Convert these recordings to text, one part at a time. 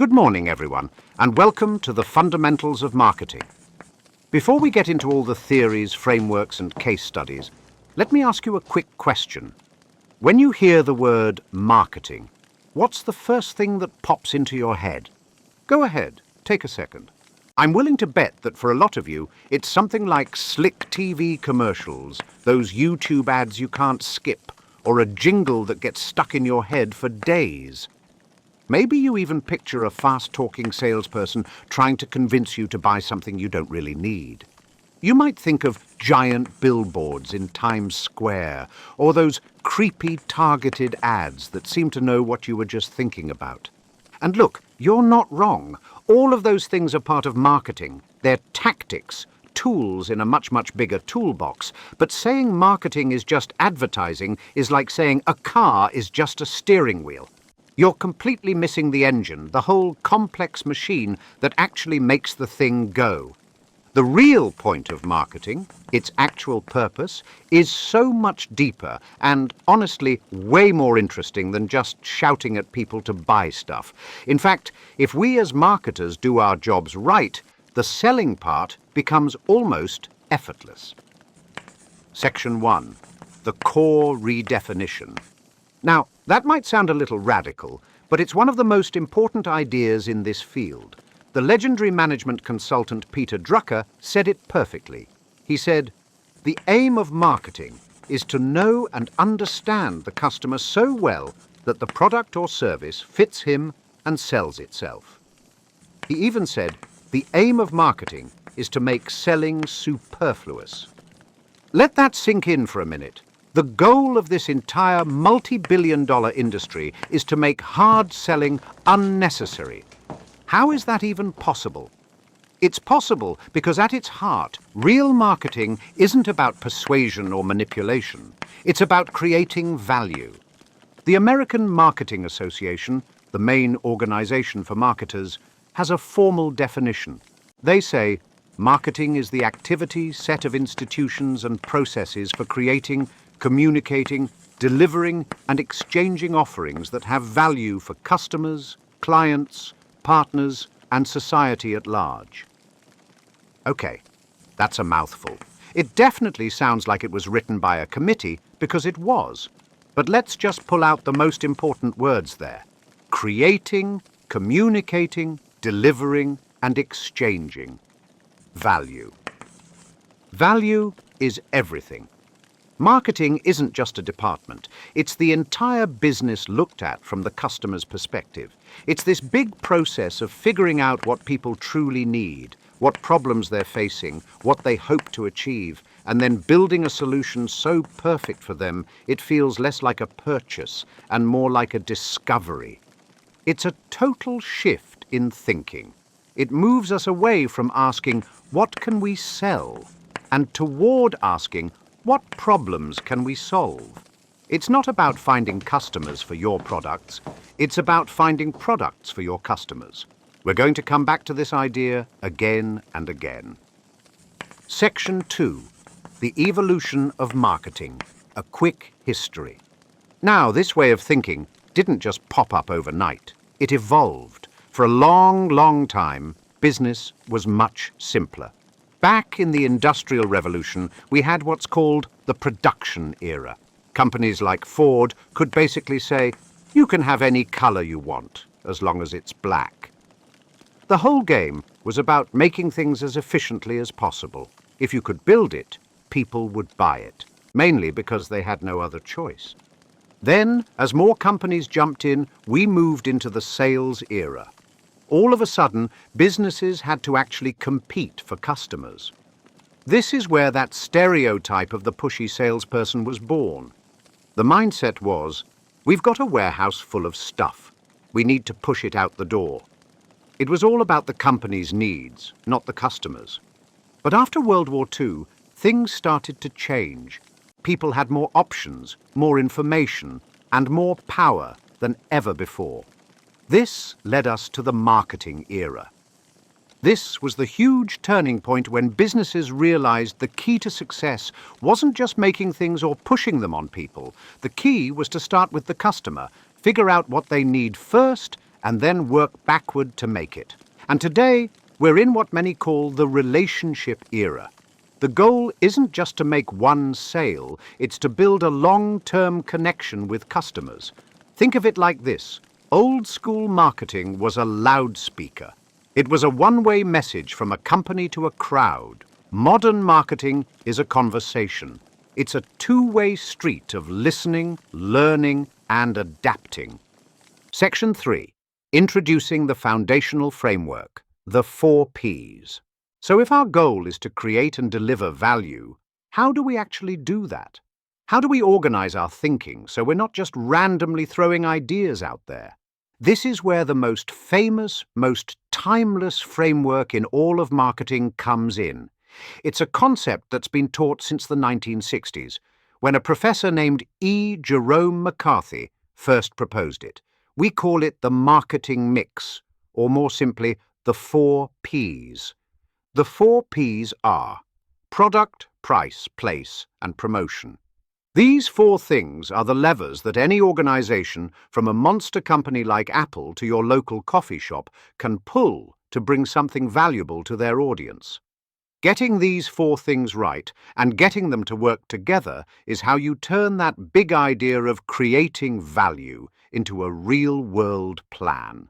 Good morning, everyone, and welcome to the Fundamentals of Marketing. Before we get into all the theories, frameworks, and case studies, let me ask you a quick question. When you hear the word marketing, what's the first thing that pops into your head? Go ahead, take a second. I'm willing to bet that for a lot of you, it's something like slick TV commercials, those YouTube ads you can't skip, or a jingle that gets stuck in your head for days. Maybe you even picture a fast-talking salesperson trying to convince you to buy something you don't really need. You might think of giant billboards in Times Square, or those creepy targeted ads that seem to know what you were just thinking about. And look, you're not wrong. All of those things are part of marketing. They're tactics, tools in a much, much bigger toolbox. But saying marketing is just advertising is like saying a car is just a steering wheel. You're completely missing the engine, the whole complex machine that actually makes the thing go. The real point of marketing, its actual purpose, is so much deeper and, honestly, way more interesting than just shouting at people to buy stuff. In fact, if we as marketers do our jobs right, the selling part becomes almost effortless. Section 1. The core redefinition. Now, that might sound a little radical, but it's one of the most important ideas in this field. The legendary management consultant Peter Drucker said it perfectly. He said, "The aim of marketing is to know and understand the customer so well that the product or service fits him and sells itself." He even said, "The aim of marketing is to make selling superfluous." Let that sink in for a minute. The goal of this entire multi-billion-dollar industry is to make hard selling unnecessary. How is that even possible? It's possible because at its heart, real marketing isn't about persuasion or manipulation. It's about creating value. The American Marketing Association, the main organization for marketers, has a formal definition. They say, marketing is the activity, set of institutions and processes for creating, communicating, delivering, and exchanging offerings that have value for customers, clients, partners, and society at large. Okay, that's a mouthful. It definitely sounds like it was written by a committee, because it was. But let's just pull out the most important words there. Creating, communicating, delivering, and exchanging. Value. Value is everything. Marketing isn't just a department. It's the entire business looked at from the customer's perspective. It's this big process of figuring out what people truly need, what problems they're facing, what they hope to achieve, and then building a solution so perfect for them it feels less like a purchase and more like a discovery. It's a total shift in thinking. It moves us away from asking, what can we sell? And toward asking, what problems can we solve? It's not about finding customers for your products. It's about finding products for your customers. We're going to come back to this idea again and again. Section 2. The evolution of marketing. A quick history. Now, this way of thinking didn't just pop up overnight. It evolved. For a long, long time, business was much simpler. Back in the Industrial Revolution, we had what's called the production era. Companies like Ford could basically say, you can have any color you want, as long as it's black. The whole game was about making things as efficiently as possible. If you could build it, people would buy it, mainly because they had no other choice. Then, as more companies jumped in, we moved into the sales era. All of a sudden, businesses had to actually compete for customers. This is where that stereotype of the pushy salesperson was born. The mindset was, we've got a warehouse full of stuff. We need to push it out the door. It was all about the company's needs, not the customers. But after World War II, things started to change. People had more options, more information, and more power than ever before. This led us to the marketing era. This was the huge turning point when businesses realized the key to success wasn't just making things or pushing them on people. The key was to start with the customer, figure out what they need first, and then work backward to make it. And today, we're in what many call the relationship era. The goal isn't just to make one sale, it's to build a long-term connection with customers. Think of it like this. Old-school marketing was a loudspeaker. It was a one-way message from a company to a crowd. Modern marketing is a conversation. It's a two-way street of listening, learning, and adapting. Section 3. Introducing the foundational framework, the 4 Ps. So if our goal is to create and deliver value, how do we actually do that? How do we organize our thinking so we're not just randomly throwing ideas out there? This is where the most famous, most timeless framework in all of marketing comes in. It's a concept that's been taught since the 1960s, when a professor named E. Jerome McCarthy first proposed it. We call it the marketing mix, or more simply, the 4 Ps. The 4 Ps are product, price, place, and promotion. These 4 things are the levers that any organization, from a monster company like Apple to your local coffee shop, can pull to bring something valuable to their audience. Getting these 4 things right and getting them to work together is how you turn that big idea of creating value into a real-world plan.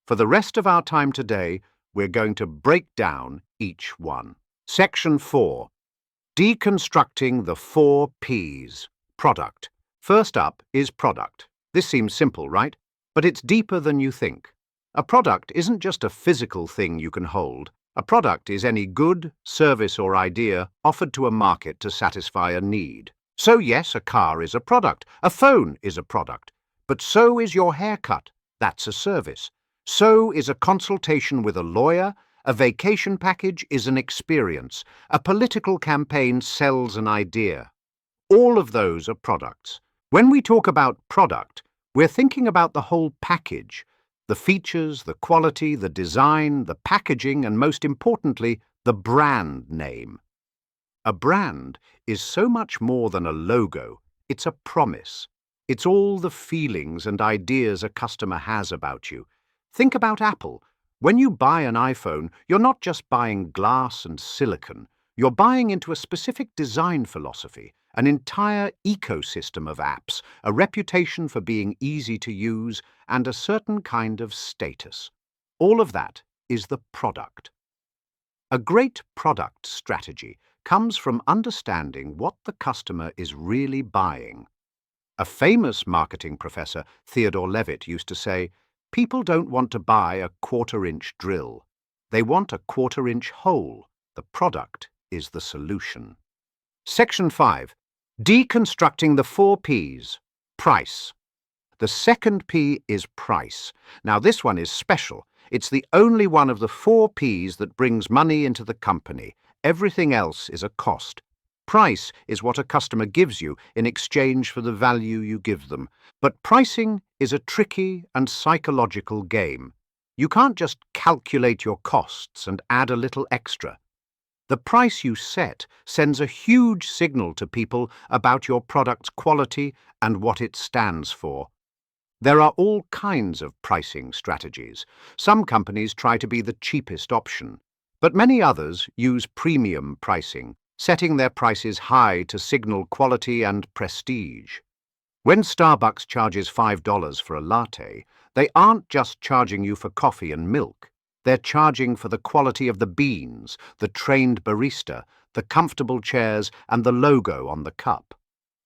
For the rest of our time today, we're going to break down each one. Section 4. Deconstructing the 4 Ps. Product. First up is product. This seems simple, right? But it's deeper than you think. A product isn't just a physical thing you can hold. A product is any good, service, or idea offered to a market to satisfy a need. So yes, a car is a product. A phone is a product. But so is your haircut. That's a service. So is a consultation with a lawyer. A vacation package is an experience. A political campaign sells an idea. All of those are products. When we talk about product, we're thinking about the whole package. The features, the quality, the design, the packaging, and most importantly, the brand name. A brand is so much more than a logo. It's a promise. It's all the feelings and ideas a customer has about you. Think about Apple. When you buy an iPhone, you're not just buying glass and silicon. You're buying into a specific design philosophy, an entire ecosystem of apps, a reputation for being easy to use, and a certain kind of status. All of that is the product. A great product strategy comes from understanding what the customer is really buying. A famous marketing professor, Theodore Levitt, used to say, "People don't want to buy a quarter-inch drill. They want a quarter-inch hole. The product is the solution." Section 5. Deconstructing the 4 Ps. Price. The second P is price. Now this one is special. It's the only one of the 4 Ps that brings money into the company. Everything else is a cost. Price is what a customer gives you in exchange for the value you give them. But pricing is a tricky and psychological game. You can't just calculate your costs and add a little extra. The price you set sends a huge signal to people about your product's quality and what it stands for. There are all kinds of pricing strategies. Some companies try to be the cheapest option, but many others use premium pricing, setting their prices high to signal quality and prestige. When Starbucks charges $5 for a latte, they aren't just charging you for coffee and milk. They're charging for the quality of the beans, the trained barista, the comfortable chairs, and the logo on the cup.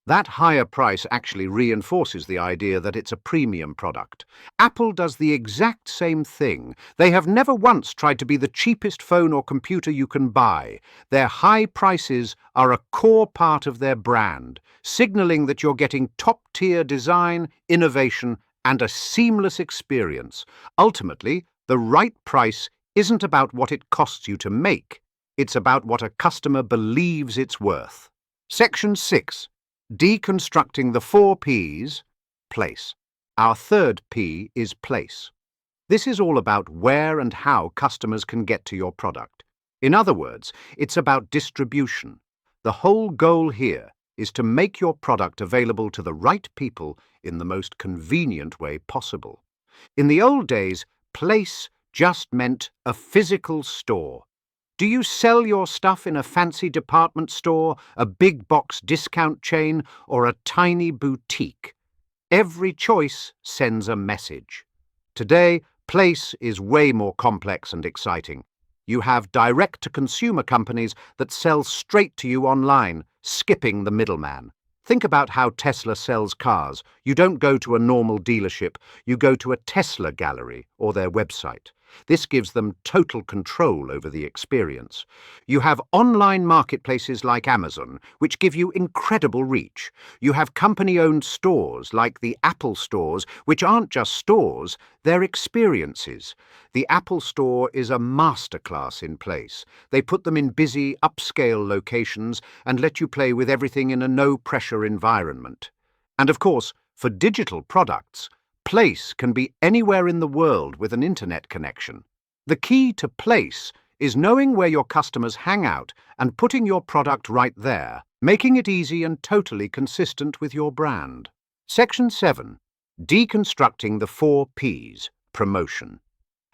That higher price actually reinforces the idea that it's a premium product. Apple does the exact same thing. They have never once tried to be the cheapest phone or computer you can buy. Their high prices are a core part of their brand, signaling that you're getting top-tier design, innovation, and a seamless experience. Ultimately, the right price isn't about what it costs you to make. It's about what a customer believes it's worth. Section 6. Deconstructing the 4 Ps. Place. Our third P is place. This is all about where and how customers can get to your product. In other words, it's about distribution. The whole goal here is to make your product available to the right people in the most convenient way possible. In the old days, place just meant a physical store. Do you sell your stuff in a fancy department store, a big box discount chain, or a tiny boutique? Every choice sends a message. Today, place is way more complex and exciting. You have direct-to-consumer companies that sell straight to you online, skipping the middleman. Think about how Tesla sells cars. You don't go to a normal dealership, you go to a Tesla gallery or their website. This gives them total control over the experience. You have online marketplaces like Amazon, which give you incredible reach. You have company-owned stores like the Apple stores, which aren't just stores, they're experiences. The Apple Store is a masterclass in place. They put them in busy, upscale locations and let you play with everything in a no-pressure environment. And of course, for digital products, place can be anywhere in the world with an internet connection. The key to place is knowing where your customers hang out and putting your product right there, making it easy and totally consistent with your brand. Section 7. Deconstructing the 4 Ps, promotion.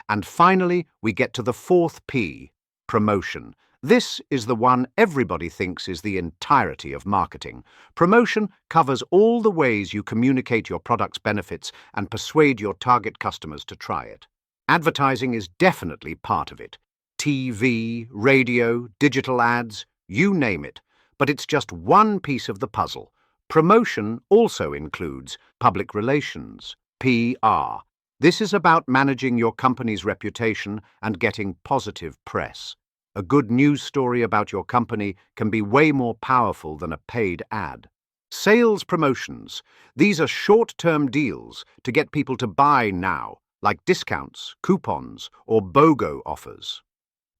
And finally, we get to the 4th P, promotion. This is the one everybody thinks is the entirety of marketing. Promotion covers all the ways you communicate your product's benefits and persuade your target customers to try it. Advertising is definitely part of it. TV, radio, digital ads, you name it. But it's just one piece of the puzzle. Promotion also includes public relations, PR. This is about managing your company's reputation and getting positive press. A good news story about your company can be way more powerful than a paid ad. Sales promotions. These are short-term deals to get people to buy now, like discounts, coupons, or BOGO offers.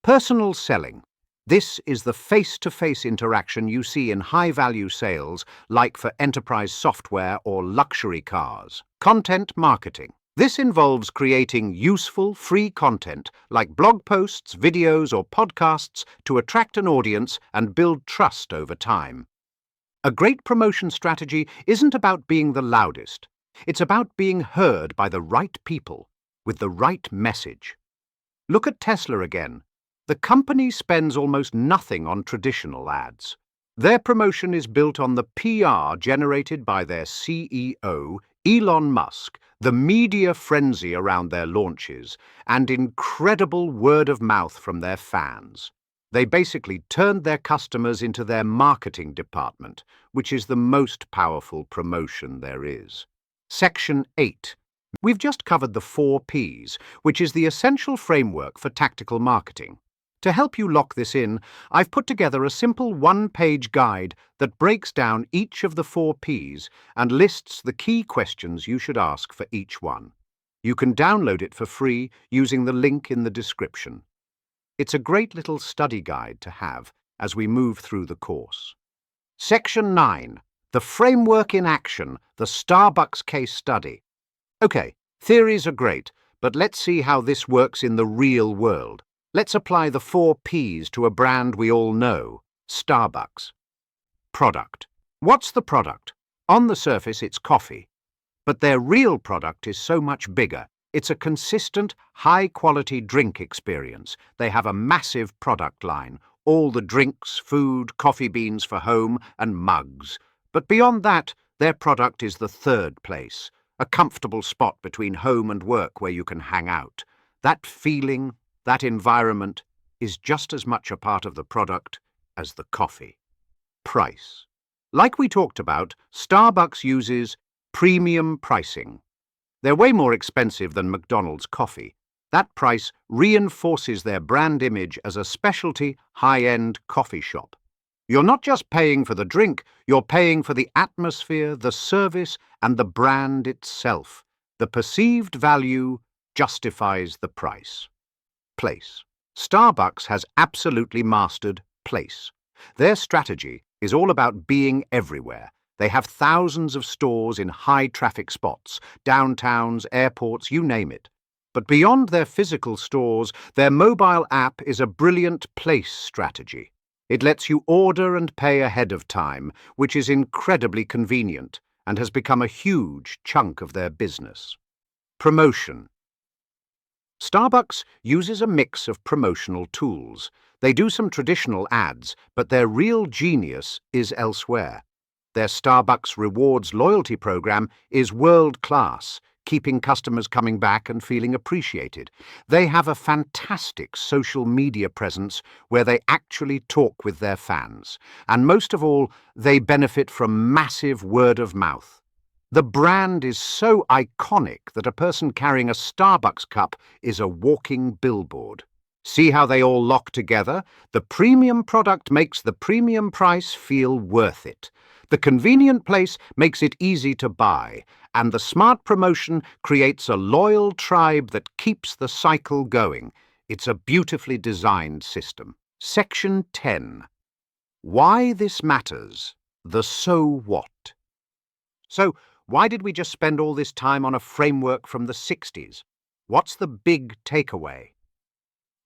Personal selling. This is the face-to-face interaction you see in high-value sales, like for enterprise software or luxury cars. Content marketing. This involves creating useful, free content like blog posts, videos, or podcasts to attract an audience and build trust over time. A great promotion strategy isn't about being the loudest. It's about being heard by the right people with the right message. Look at Tesla again. The company spends almost nothing on traditional ads. Their promotion is built on the PR generated by their CEO, Elon Musk, the media frenzy around their launches, and incredible word of mouth from their fans. They basically turned their customers into their marketing department, which is the most powerful promotion there is. Section 8. We've just covered the 4 Ps, which is the essential framework for tactical marketing. To help you lock this in, I've put together a simple one-page guide that breaks down each of the 4 Ps and lists the key questions you should ask for each one. You can download it for free using the link in the description. It's a great little study guide to have as we move through the course. Section 9. The Framework in Action, the Starbucks Case Study. Okay, theories are great, but let's see how this works in the real world. Let's apply the 4 Ps to a brand we all know, Starbucks. Product. What's the product? On the surface, it's coffee. But their real product is so much bigger. It's a consistent, high-quality drink experience. They have a massive product line, all the drinks, food, coffee beans for home, and mugs. But beyond that, their product is the 3rd place, a comfortable spot between home and work where you can hang out. That feeling, that environment, is just as much a part of the product as the coffee. Price. Like we talked about, Starbucks uses premium pricing. They're way more expensive than McDonald's coffee. That price reinforces their brand image as a specialty, high-end coffee shop. You're not just paying for the drink, you're paying for the atmosphere, the service, and the brand itself. The perceived value justifies the price. Place. Starbucks has absolutely mastered place. Their strategy is all about being everywhere. They have thousands of stores in high-traffic spots, downtowns, airports, you name it. But beyond their physical stores, their mobile app is a brilliant place strategy. It lets you order and pay ahead of time, which is incredibly convenient and has become a huge chunk of their business. Promotion. Starbucks uses a mix of promotional tools. They do some traditional ads, but their real genius is elsewhere. Their Starbucks Rewards loyalty program is world-class, keeping customers coming back and feeling appreciated. They have a fantastic social media presence where they actually talk with their fans. And most of all, they benefit from massive word of mouth. The brand is so iconic that a person carrying a Starbucks cup is a walking billboard. See how they all lock together? The premium product makes the premium price feel worth it. The convenient place makes it easy to buy, and the smart promotion creates a loyal tribe that keeps the cycle going. It's a beautifully designed system. Section 10. Why this matters. The so what. So, why did we just spend all this time on a framework from the 60s? What's the big takeaway?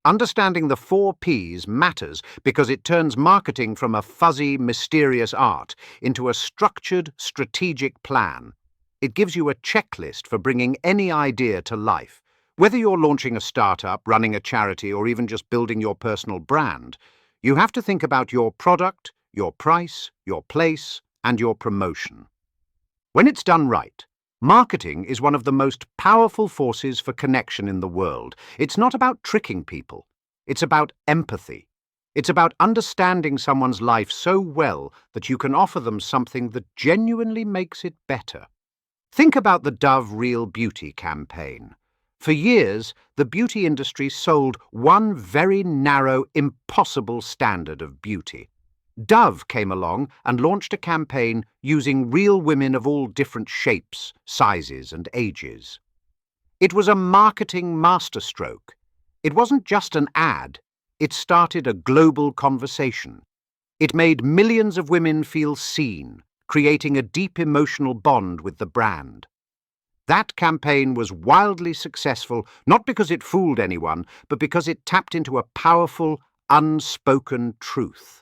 Understanding the 4 Ps matters because it turns marketing from a fuzzy, mysterious art into a structured, strategic plan. It gives you a checklist for bringing any idea to life. Whether you're launching a startup, running a charity, or even just building your personal brand, you have to think about your product, your price, your place, and your promotion. When it's done right, marketing is one of the most powerful forces for connection in the world. It's not about tricking people. It's about empathy. It's about understanding someone's life so well that you can offer them something that genuinely makes it better. Think about the Dove Real Beauty campaign. For years, the beauty industry sold one very narrow, impossible standard of beauty. Dove came along and launched a campaign using real women of all different shapes, sizes, and ages. It was a marketing masterstroke. It wasn't just an ad. It started a global conversation. It made millions of women feel seen, creating a deep emotional bond with the brand. That campaign was wildly successful, not because it fooled anyone, but because it tapped into a powerful, unspoken truth.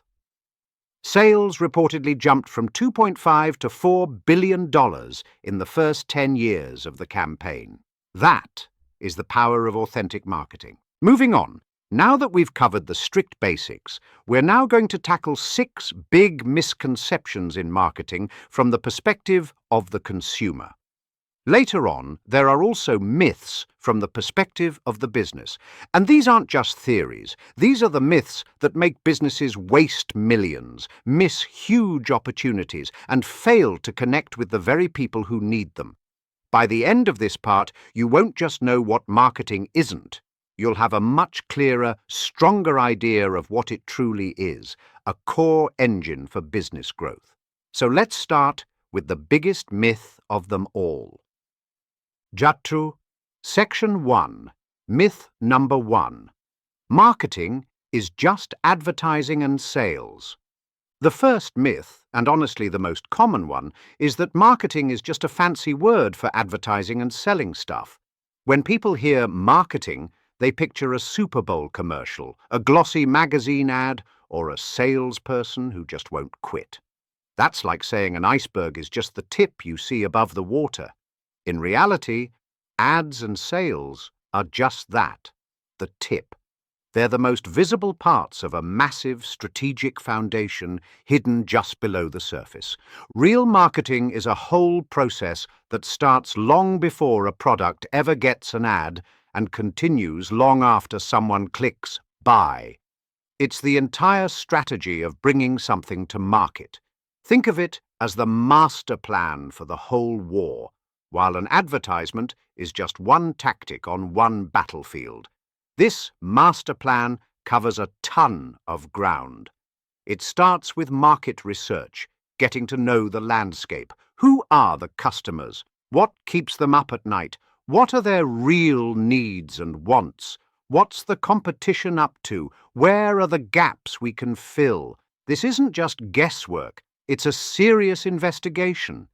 Sales reportedly jumped from $2.5 to $4 billion in the first 10 years of the campaign. That is the power of authentic marketing. Moving on, now that we've covered the strict basics, we're now going to tackle 6 big misconceptions in marketing from the perspective of the consumer. Later on, there are also myths from the perspective of the business. And these aren't just theories. These are the myths that make businesses waste millions, miss huge opportunities, and fail to connect with the very people who need them. By the end of this part, you won't just know what marketing isn't. You'll have a much clearer, stronger idea of what it truly is, a core engine for business growth. So let's start with the biggest myth of them all. Jatru, Section 1, Myth number 1. Marketing is just advertising and sales. The first myth, and honestly the most common one, is that marketing is just a fancy word for advertising and selling stuff. When people hear marketing, they picture a Super Bowl commercial, a glossy magazine ad, or a salesperson who just won't quit. That's like saying an iceberg is just the tip you see above the water. In reality, ads and sales are just that, the tip. They're the most visible parts of a massive strategic foundation hidden just below the surface. Real marketing is a whole process that starts long before a product ever gets an ad and continues long after someone clicks buy. It's the entire strategy of bringing something to market. Think of it as the master plan for the whole war, while an advertisement is just one tactic on one battlefield. This master plan covers a ton of ground. It starts with market research, getting to know the landscape. Who are the customers? What keeps them up at night? What are their real needs and wants? What's the competition up to? Where are the gaps we can fill? This isn't just guesswork. It's a serious investigation.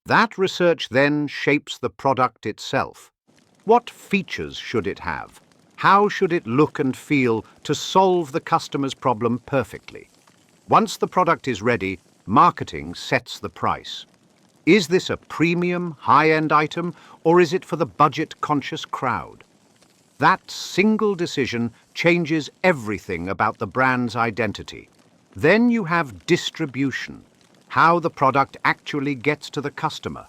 That research then shapes the product itself. What features should it have? How should it look and feel to solve the customer's problem perfectly? Once the product is ready, marketing sets the price. Is this a premium, high-end item, or is it for the budget-conscious crowd? That single decision changes everything about the brand's identity. Then you have distribution, how the product actually gets to the customer.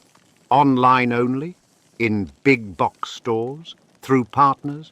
Online only? In big box stores? Through partners?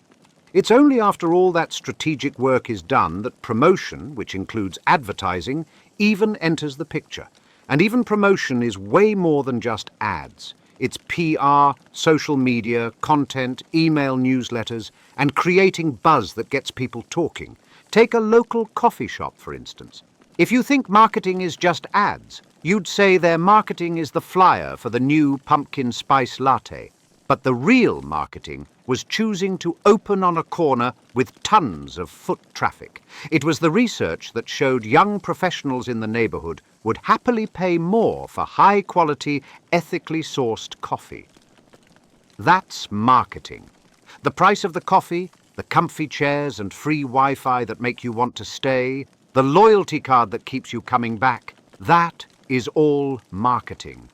It's only after all that strategic work is done that promotion, which includes advertising, even enters the picture. And even promotion is way more than just ads. It's PR, social media, content, email newsletters, and creating buzz that gets people talking. Take a local coffee shop, for instance. If you think marketing is just ads, you'd say their marketing is the flyer for the new pumpkin spice latte. But the real marketing was choosing to open on a corner with tons of foot traffic. It was the research that showed young professionals in the neighborhood would happily pay more for high-quality, ethically sourced coffee. That's marketing. The price of the coffee, the comfy chairs and free Wi-Fi that make you want to stay, the loyalty card that keeps you coming back, that is all marketing.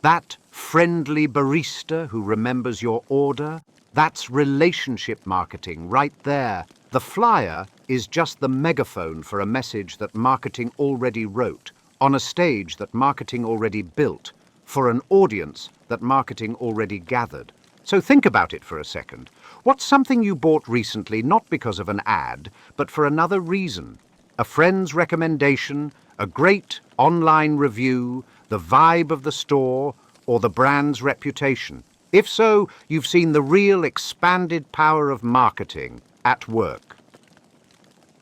That friendly barista who remembers your order, that's relationship marketing right there. The flyer is just the megaphone for a message that marketing already wrote, on a stage that marketing already built, for an audience that marketing already gathered. So think about it for a second. What's something you bought recently not because of an ad, but for another reason? A friend's recommendation, a great online review, the vibe of the store, or the brand's reputation? If so, you've seen the real expanded power of marketing at work.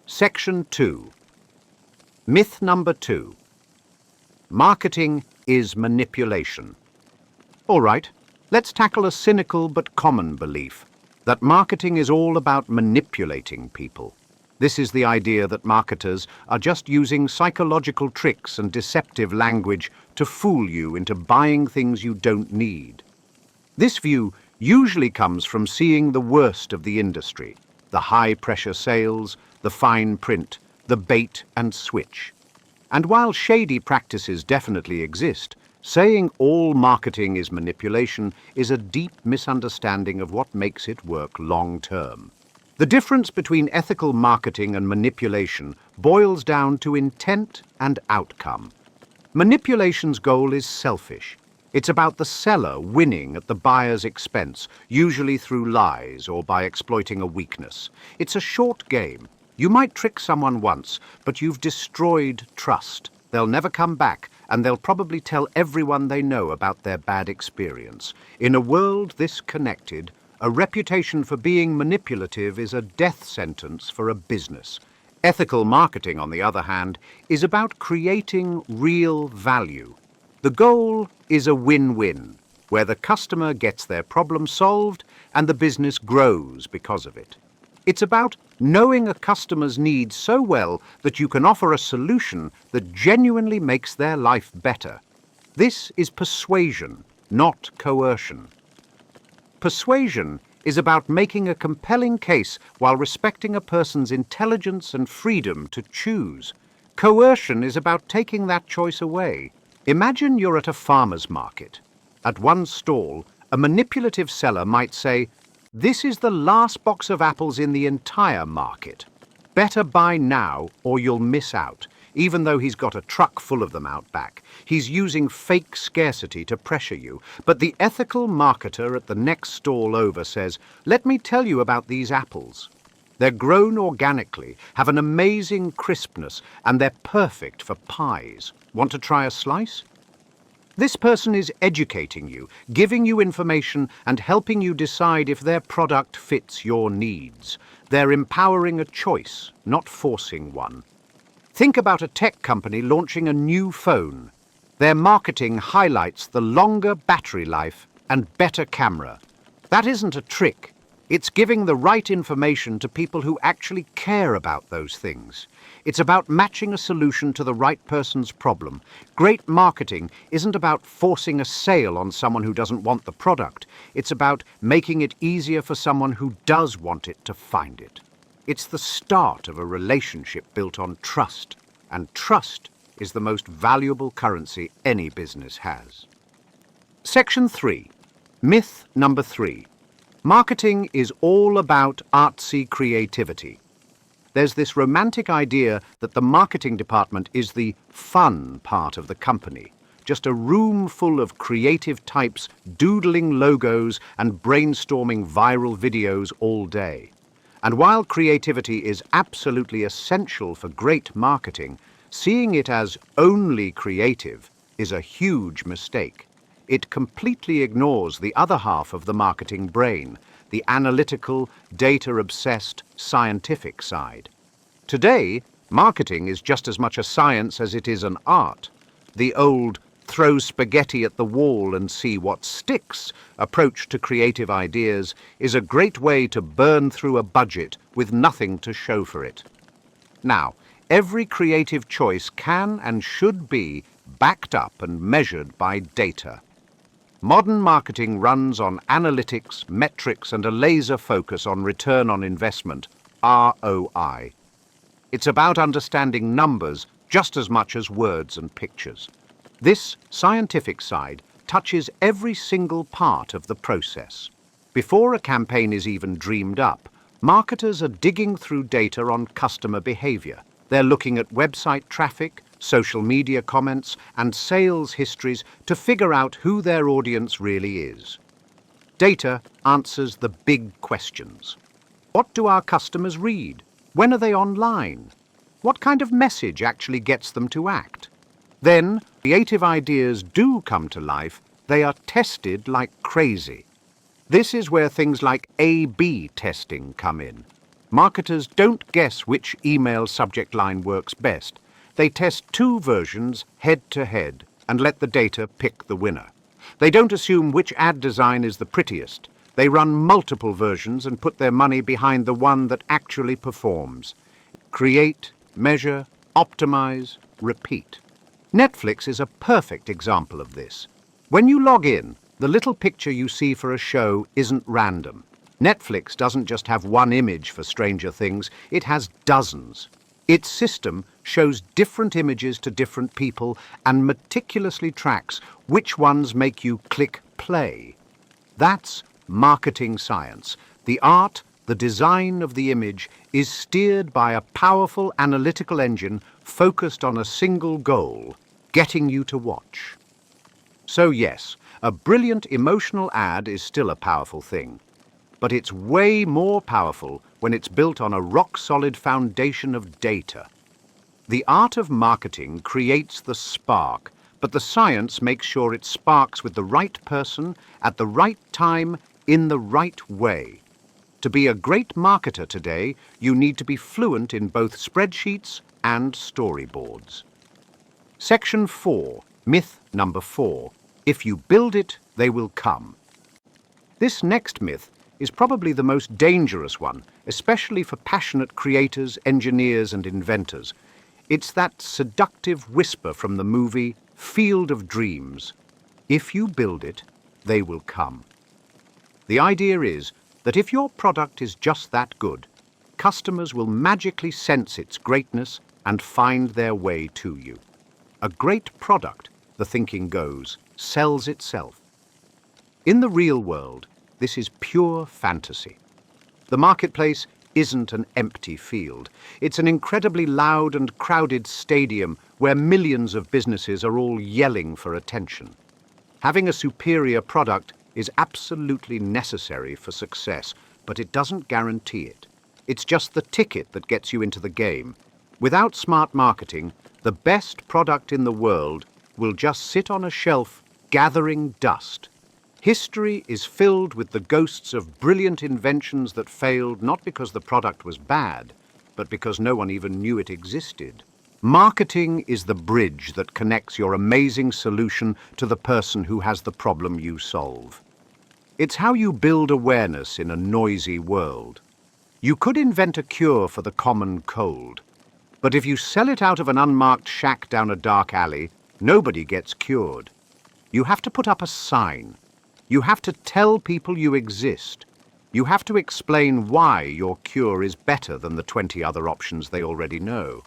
Section 2. Myth number 2. Marketing is manipulation. All right, let's tackle a cynical but common belief, that marketing is all about manipulating people. This is the idea that marketers are just using psychological tricks and deceptive language to fool you into buying things you don't need. This view usually comes from seeing the worst of the industry, the high-pressure sales, the fine print, the bait and switch. And while shady practices definitely exist, saying all marketing is manipulation is a deep misunderstanding of what makes it work long-term. The difference between ethical marketing and manipulation boils down to intent and outcome. Manipulation's goal is selfish. It's about the seller winning at the buyer's expense, usually through lies or by exploiting a weakness. It's a short game. You might trick someone once, but you've destroyed trust. They'll never come back, and they'll probably tell everyone they know about their bad experience. In a world this connected, a reputation for being manipulative is a death sentence for a business. Ethical marketing, on the other hand, is about creating real value. The goal is a win-win, where the customer gets their problem solved and the business grows because of it. It's about knowing a customer's needs so well that you can offer a solution that genuinely makes their life better. This is persuasion, not coercion. Persuasion is about making a compelling case while respecting a person's intelligence and freedom to choose. Coercion is about taking that choice away. Imagine you're at a farmer's market. At one stall, a manipulative seller might say, "This is the last box of apples in the entire market. Better buy now or you'll miss out," even though he's got a truck full of them out back. He's using fake scarcity to pressure you. But the ethical marketer at the next stall over says, "Let me tell you about these apples. They're grown organically, have an amazing crispness, and they're perfect for pies. Want to try a slice?" This person is educating you, giving you information, and helping you decide if their product fits your needs. They're empowering a choice, not forcing one. Think about a tech company launching a new phone. Their marketing highlights the longer battery life and better camera. That isn't a trick. It's giving the right information to people who actually care about those things. It's about matching a solution to the right person's problem. Great marketing isn't about forcing a sale on someone who doesn't want the product. It's about making it easier for someone who does want it to find it. It's the start of a relationship built on trust, and trust is the most valuable currency any business has. Section 3. Myth number 3. Marketing is all about artsy creativity. There's this romantic idea that the marketing department is the fun part of the company, just a room full of creative types doodling logos and brainstorming viral videos all day. And while creativity is absolutely essential for great marketing, seeing it as only creative is a huge mistake. It completely ignores the other half of the marketing brain, the analytical, data-obsessed, scientific side. Today, marketing is just as much a science as it is an art. The old throw spaghetti at the wall and see what sticks approach to creative ideas is a great way to burn through a budget with nothing to show for it. Now, every creative choice can and should be backed up and measured by data. Modern marketing runs on analytics, metrics, and a laser focus on return on investment, ROI. It's about understanding numbers just as much as words and pictures. This scientific side touches every single part of the process. Before a campaign is even dreamed up, marketers are digging through data on customer behavior. They're looking at website traffic, social media comments, and sales histories to figure out who their audience really is. Data answers the big questions. What do our customers read? When are they online? What kind of message actually gets them to act? Then, creative ideas do come to life. They are tested like crazy. This is where things like A/B testing come in. Marketers don't guess which email subject line works best. They test two versions head-to-head and let the data pick the winner. They don't assume which ad design is the prettiest. They run multiple versions and put their money behind the one that actually performs. Create, measure, optimize, repeat. Netflix is a perfect example of this. When you log in, the little picture you see for a show isn't random. Netflix doesn't just have one image for Stranger Things, it has dozens. Its system shows different images to different people and meticulously tracks which ones make you click play. That's marketing science. The art, the design of the image is steered by a powerful analytical engine focused on a single goal, getting you to watch. So yes, a brilliant emotional ad is still a powerful thing. But it's way more powerful when it's built on a rock-solid foundation of data. The art of marketing creates the spark, but the science makes sure it sparks with the right person, at the right time, in the right way. To be a great marketer today, you need to be fluent in both spreadsheets and storyboards. Section 4, myth number 4. If you build it, they will come. This next myth is probably the most dangerous one, especially for passionate creators, engineers, and inventors. It's that seductive whisper from the movie Field of Dreams. If you build it, they will come. The idea is that if your product is just that good, customers will magically sense its greatness and find their way to you. A great product, the thinking goes, sells itself. In the real world, this is pure fantasy. The marketplace isn't an empty field. It's an incredibly loud and crowded stadium where millions of businesses are all yelling for attention. Having a superior product is absolutely necessary for success, but it doesn't guarantee it. It's just the ticket that gets you into the game. Without smart marketing, the best product in the world will just sit on a shelf gathering dust. History is filled with the ghosts of brilliant inventions that failed not because the product was bad, but because no one even knew it existed. Marketing is the bridge that connects your amazing solution to the person who has the problem you solve. It's how you build awareness in a noisy world. You could invent a cure for the common cold, but if you sell it out of an unmarked shack down a dark alley, nobody gets cured. You have to put up a sign. You have to tell people you exist. You have to explain why your cure is better than the 20 other options they already know.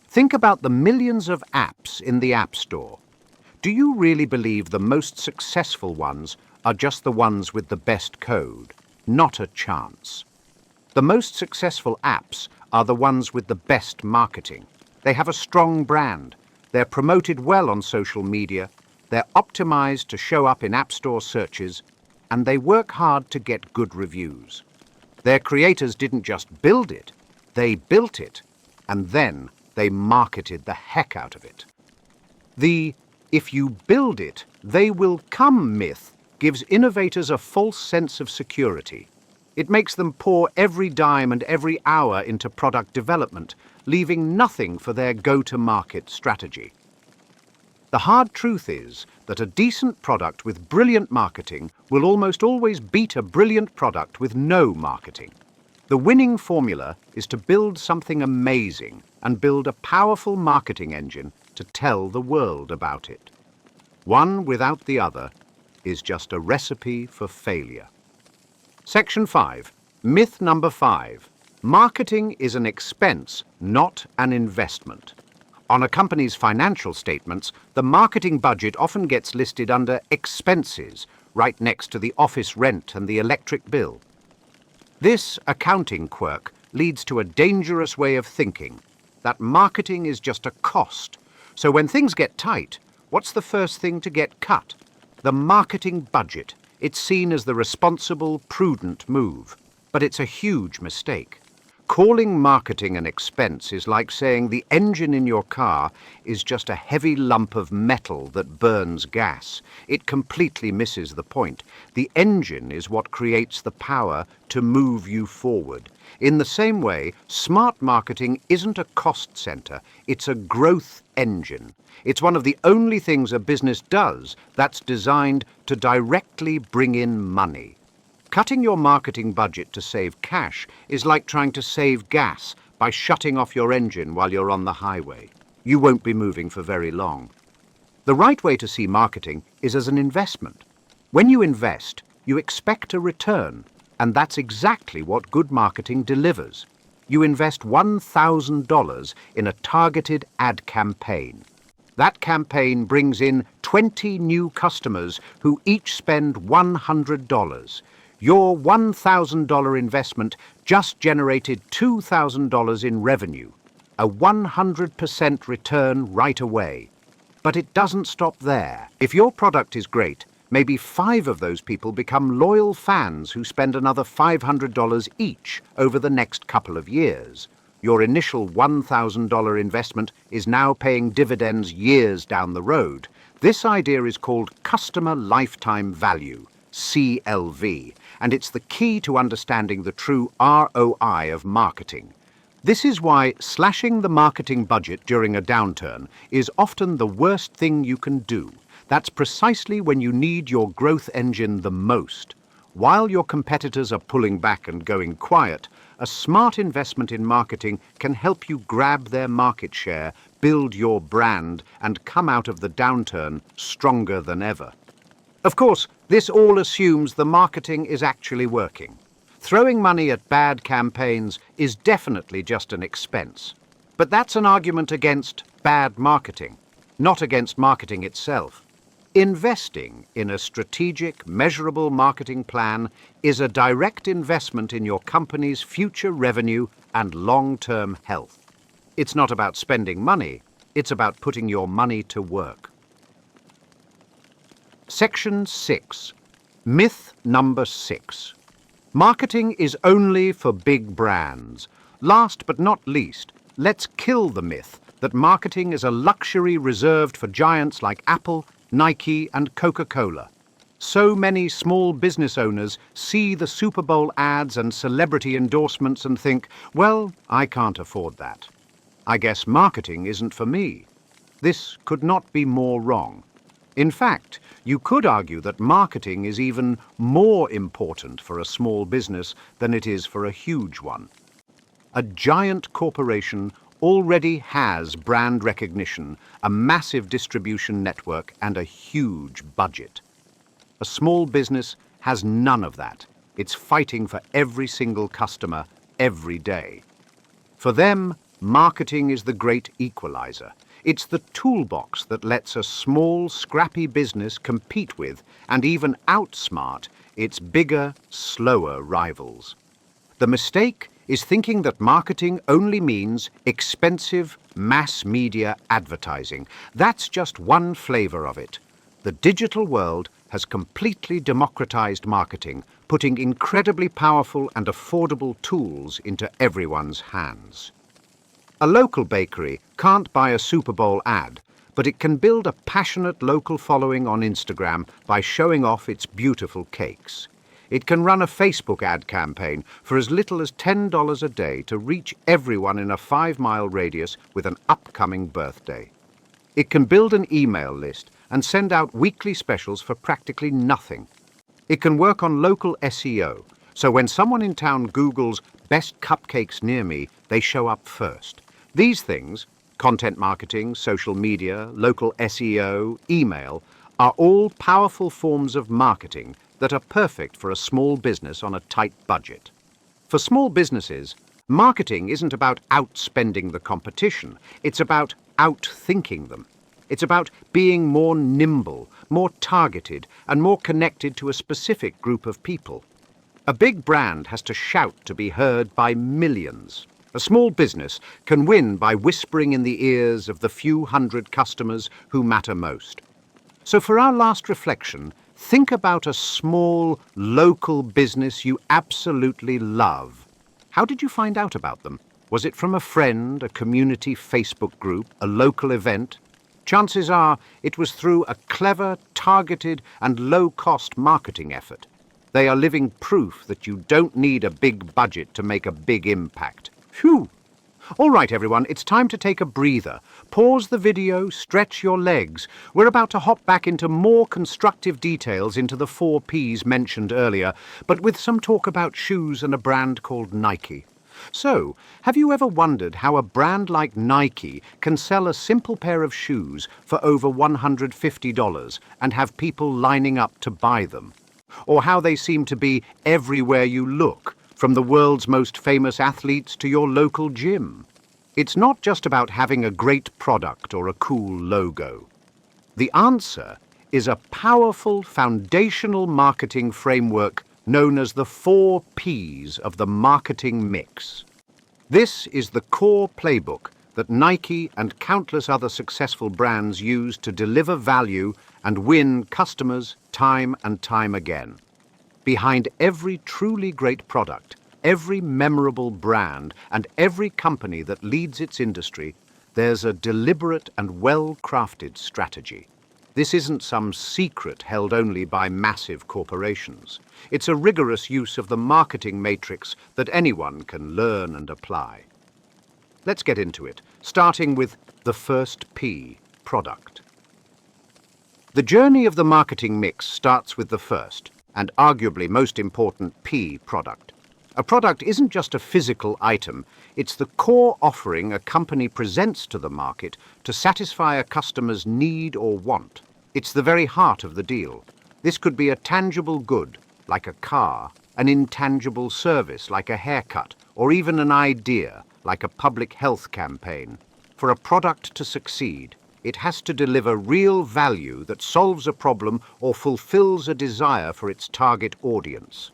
Think about the millions of apps in the App Store. do you really believe the most successful ones are just the ones with the best code? Not a chance. The most successful apps are the ones with the best marketing. They have a strong brand. They're promoted well on social media. They're optimized to show up in App Store searches, and they work hard to get good reviews. Their creators didn't just build it, they built it, and then they marketed the heck out of it. The "if you build it, they will come" myth gives innovators a false sense of security. It makes them pour every dime and every hour into product development, leaving nothing for their go-to-market strategy. The hard truth is that a decent product with brilliant marketing will almost always beat a brilliant product with no marketing. The winning formula is to build something amazing and build a powerful marketing engine to tell the world about it. One without the other is just a recipe for failure. Section 5. Myth number 5. Marketing is an expense, not an investment. On a company's financial statements, the marketing budget often gets listed under expenses, right next to the office rent and the electric bill. This accounting quirk leads to a dangerous way of thinking, that marketing is just a cost. So when things get tight, what's the first thing to get cut? The marketing budget. It's seen as the responsible, prudent move. But it's a huge mistake. Calling marketing an expense is like saying the engine in your car is just a heavy lump of metal that burns gas. It completely misses the point. The engine is what creates the power to move you forward. In the same way, smart marketing isn't a cost center, it's a growth engine. It's one of the only things a business does that's designed to directly bring in money. Cutting your marketing budget to save cash is like trying to save gas by shutting off your engine while you're on the highway. You won't be moving for very long. The right way to see marketing is as an investment. When you invest, you expect a return, and that's exactly what good marketing delivers. You invest $1,000 in a targeted ad campaign. That campaign brings in 20 new customers who each spend $100. Your $1,000 investment just generated $2,000 in revenue, a 100% return right away. But it doesn't stop there. If your product is great, maybe 5 of those people become loyal fans who spend another $500 each over the next couple of years. Your initial $1,000 investment is now paying dividends years down the road. This idea is called customer lifetime value, CLV, and it's the key to understanding the true ROI of marketing. This is why slashing the marketing budget during a downturn is often the worst thing you can do. That's precisely when you need your growth engine the most. While your competitors are pulling back and going quiet, a smart investment in marketing can help you grab their market share, build your brand, and come out of the downturn stronger than ever. Of course, this all assumes the marketing is actually working. Throwing money at bad campaigns is definitely just an expense. But that's an argument against bad marketing, not against marketing itself. Investing in a strategic, measurable marketing plan is a direct investment in your company's future revenue and long-term health. It's not about spending money, it's about putting your money to work. Section 6. Myth number 6. Marketing is only for big brands. Last but not least, let's kill the myth that marketing is a luxury reserved for giants like Apple, Nike, and Coca-Cola. So many small business owners see the Super Bowl ads and celebrity endorsements and think, well, I can't afford that. I guess marketing isn't for me. This could not be more wrong. In fact, you could argue that marketing is even more important for a small business than it is for a huge one. A giant corporation already has brand recognition, a massive distribution network, and a huge budget. A small business has none of that. It's fighting for every single customer every day. For them, marketing is the great equalizer. It's the toolbox that lets a small, scrappy business compete with and even outsmart its bigger, slower rivals. The mistake is thinking that marketing only means expensive mass media advertising. That's just one flavor of it. The digital world has completely democratized marketing, putting incredibly powerful and affordable tools into everyone's hands. A local bakery can't buy a Super Bowl ad, but it can build a passionate local following on Instagram by showing off its beautiful cakes. It can run a Facebook ad campaign for as little as $10 a day to reach everyone in a 5-mile radius with an upcoming birthday. It can build an email list and send out weekly specials for practically nothing. It can work on local SEO, so when someone in town Googles best cupcakes near me, they show up first. These things, content marketing, social media, local SEO, email, are all powerful forms of marketing that are perfect for a small business on a tight budget. For small businesses, marketing isn't about outspending the competition. It's about outthinking them. It's about being more nimble, more targeted, and more connected to a specific group of people. A big brand has to shout to be heard by millions. A small business can win by whispering in the ears of the few hundred customers who matter most. So for our last reflection, think about a small, local business you absolutely love. How did you find out about them? Was it from a friend, a community Facebook group, a local event? Chances are it was through a clever, targeted, and low-cost marketing effort. They are living proof that you don't need a big budget to make a big impact. Phew! All right, everyone, it's time to take a breather. Pause the video, stretch your legs. We're about to hop back into more constructive details into the 4 Ps mentioned earlier, but with some talk about shoes and a brand called Nike. So, have you ever wondered how a brand like Nike can sell a simple pair of shoes for over $150 and have people lining up to buy them? Or how they seem to be everywhere you look, from the world's most famous athletes to your local gym? It's not just about having a great product or a cool logo. The answer is a powerful foundational marketing framework known as the 4 Ps of the marketing mix. This is the core playbook that Nike and countless other successful brands use to deliver value and win customers time and time again. Behind every truly great product, every memorable brand, and every company that leads its industry, there's a deliberate and well-crafted strategy. This isn't some secret held only by massive corporations. It's a rigorous use of the marketing matrix that anyone can learn and apply. Let's get into it, starting with the first P, product. The journey of the marketing mix starts with the first, and arguably most important P, product. A product isn't just a physical item, it's the core offering a company presents to the market to satisfy a customer's need or want. It's the very heart of the deal. This could be a tangible good, like a car, an intangible service, like a haircut, or even an idea, like a public health campaign. For a product to succeed, it has to deliver real value that solves a problem or fulfills a desire for its target audience.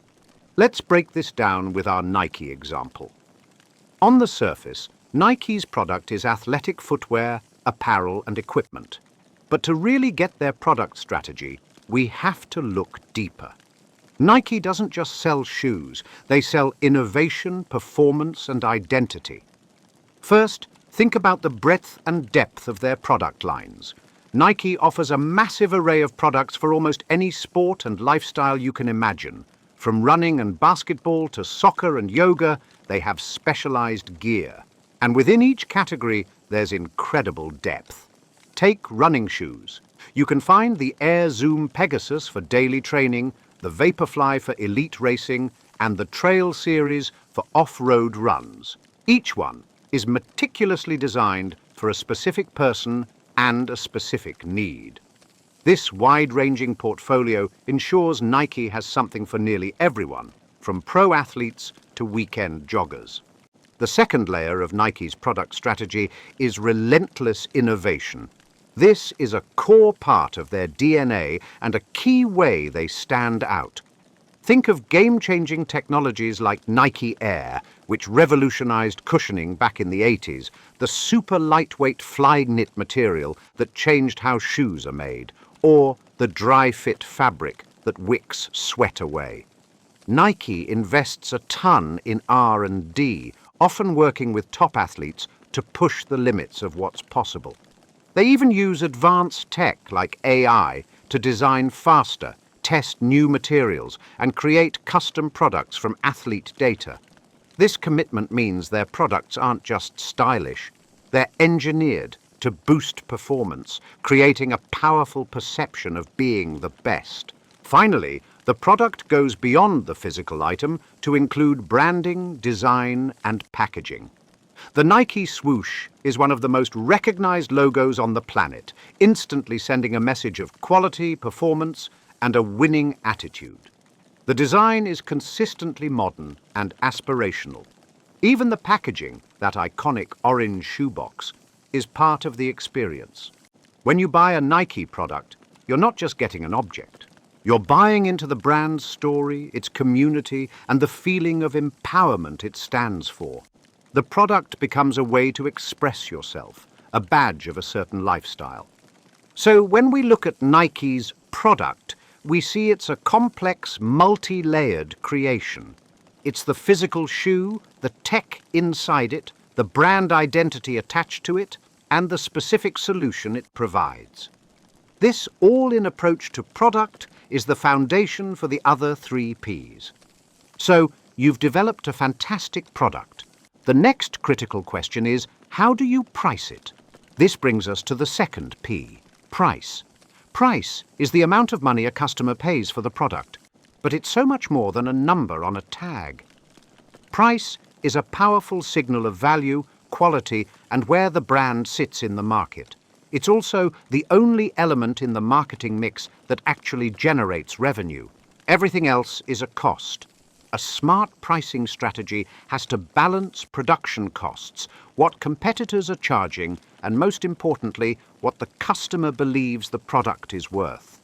Let's break this down with our Nike example. On the surface, Nike's product is athletic footwear, apparel, and equipment. But to really get their product strategy, we have to look deeper. Nike doesn't just sell shoes, they sell innovation, performance, and identity. First, think about the breadth and depth of their product lines. Nike offers a massive array of products for almost any sport and lifestyle you can imagine. From running and basketball to soccer and yoga, they have specialized gear. And within each category, there's incredible depth. Take running shoes. You can find the Air Zoom Pegasus for daily training, the Vaporfly for elite racing, and the Trail series for off-road runs. Each one is meticulously designed for a specific person and a specific need. This wide-ranging portfolio ensures Nike has something for nearly everyone, from pro athletes to weekend joggers. The second layer of Nike's product strategy is relentless innovation. This is a core part of their DNA and a key way they stand out. Think of game-changing technologies like Nike Air, which revolutionized cushioning back in the 80s, the super lightweight fly-knit material that changed how shoes are made, or the dry-fit fabric that wicks sweat away. Nike invests a ton in R&D, often working with top athletes to push the limits of what's possible. They even use advanced tech like AI to design faster, test new materials, and create custom products from athlete data. This commitment means their products aren't just stylish, they're engineered to boost performance, creating a powerful perception of being the best. Finally, the product goes beyond the physical item to include branding, design, and packaging. The Nike swoosh is one of the most recognized logos on the planet, instantly sending a message of quality, performance, and a winning attitude. The design is consistently modern and aspirational. Even the packaging, that iconic orange shoebox, is part of the experience. When you buy a Nike product, you're not just getting an object. You're buying into the brand's story, its community, and the feeling of empowerment it stands for. The product becomes a way to express yourself, a badge of a certain lifestyle. So when we look at Nike's product, we see it's a complex, multi-layered creation. It's the physical shoe, the tech inside it, the brand identity attached to it, and the specific solution it provides. This all-in approach to product is the foundation for the other 3 Ps. So, you've developed a fantastic product. The next critical question is, how do you price it? This brings us to the second P, price. Price is the amount of money a customer pays for the product, but it's so much more than a number on a tag. Price is a powerful signal of value, quality, and where the brand sits in the market. It's also the only element in the marketing mix that actually generates revenue. Everything else is a cost. A smart pricing strategy has to balance production costs, what competitors are charging, and most importantly, what the customer believes the product is worth.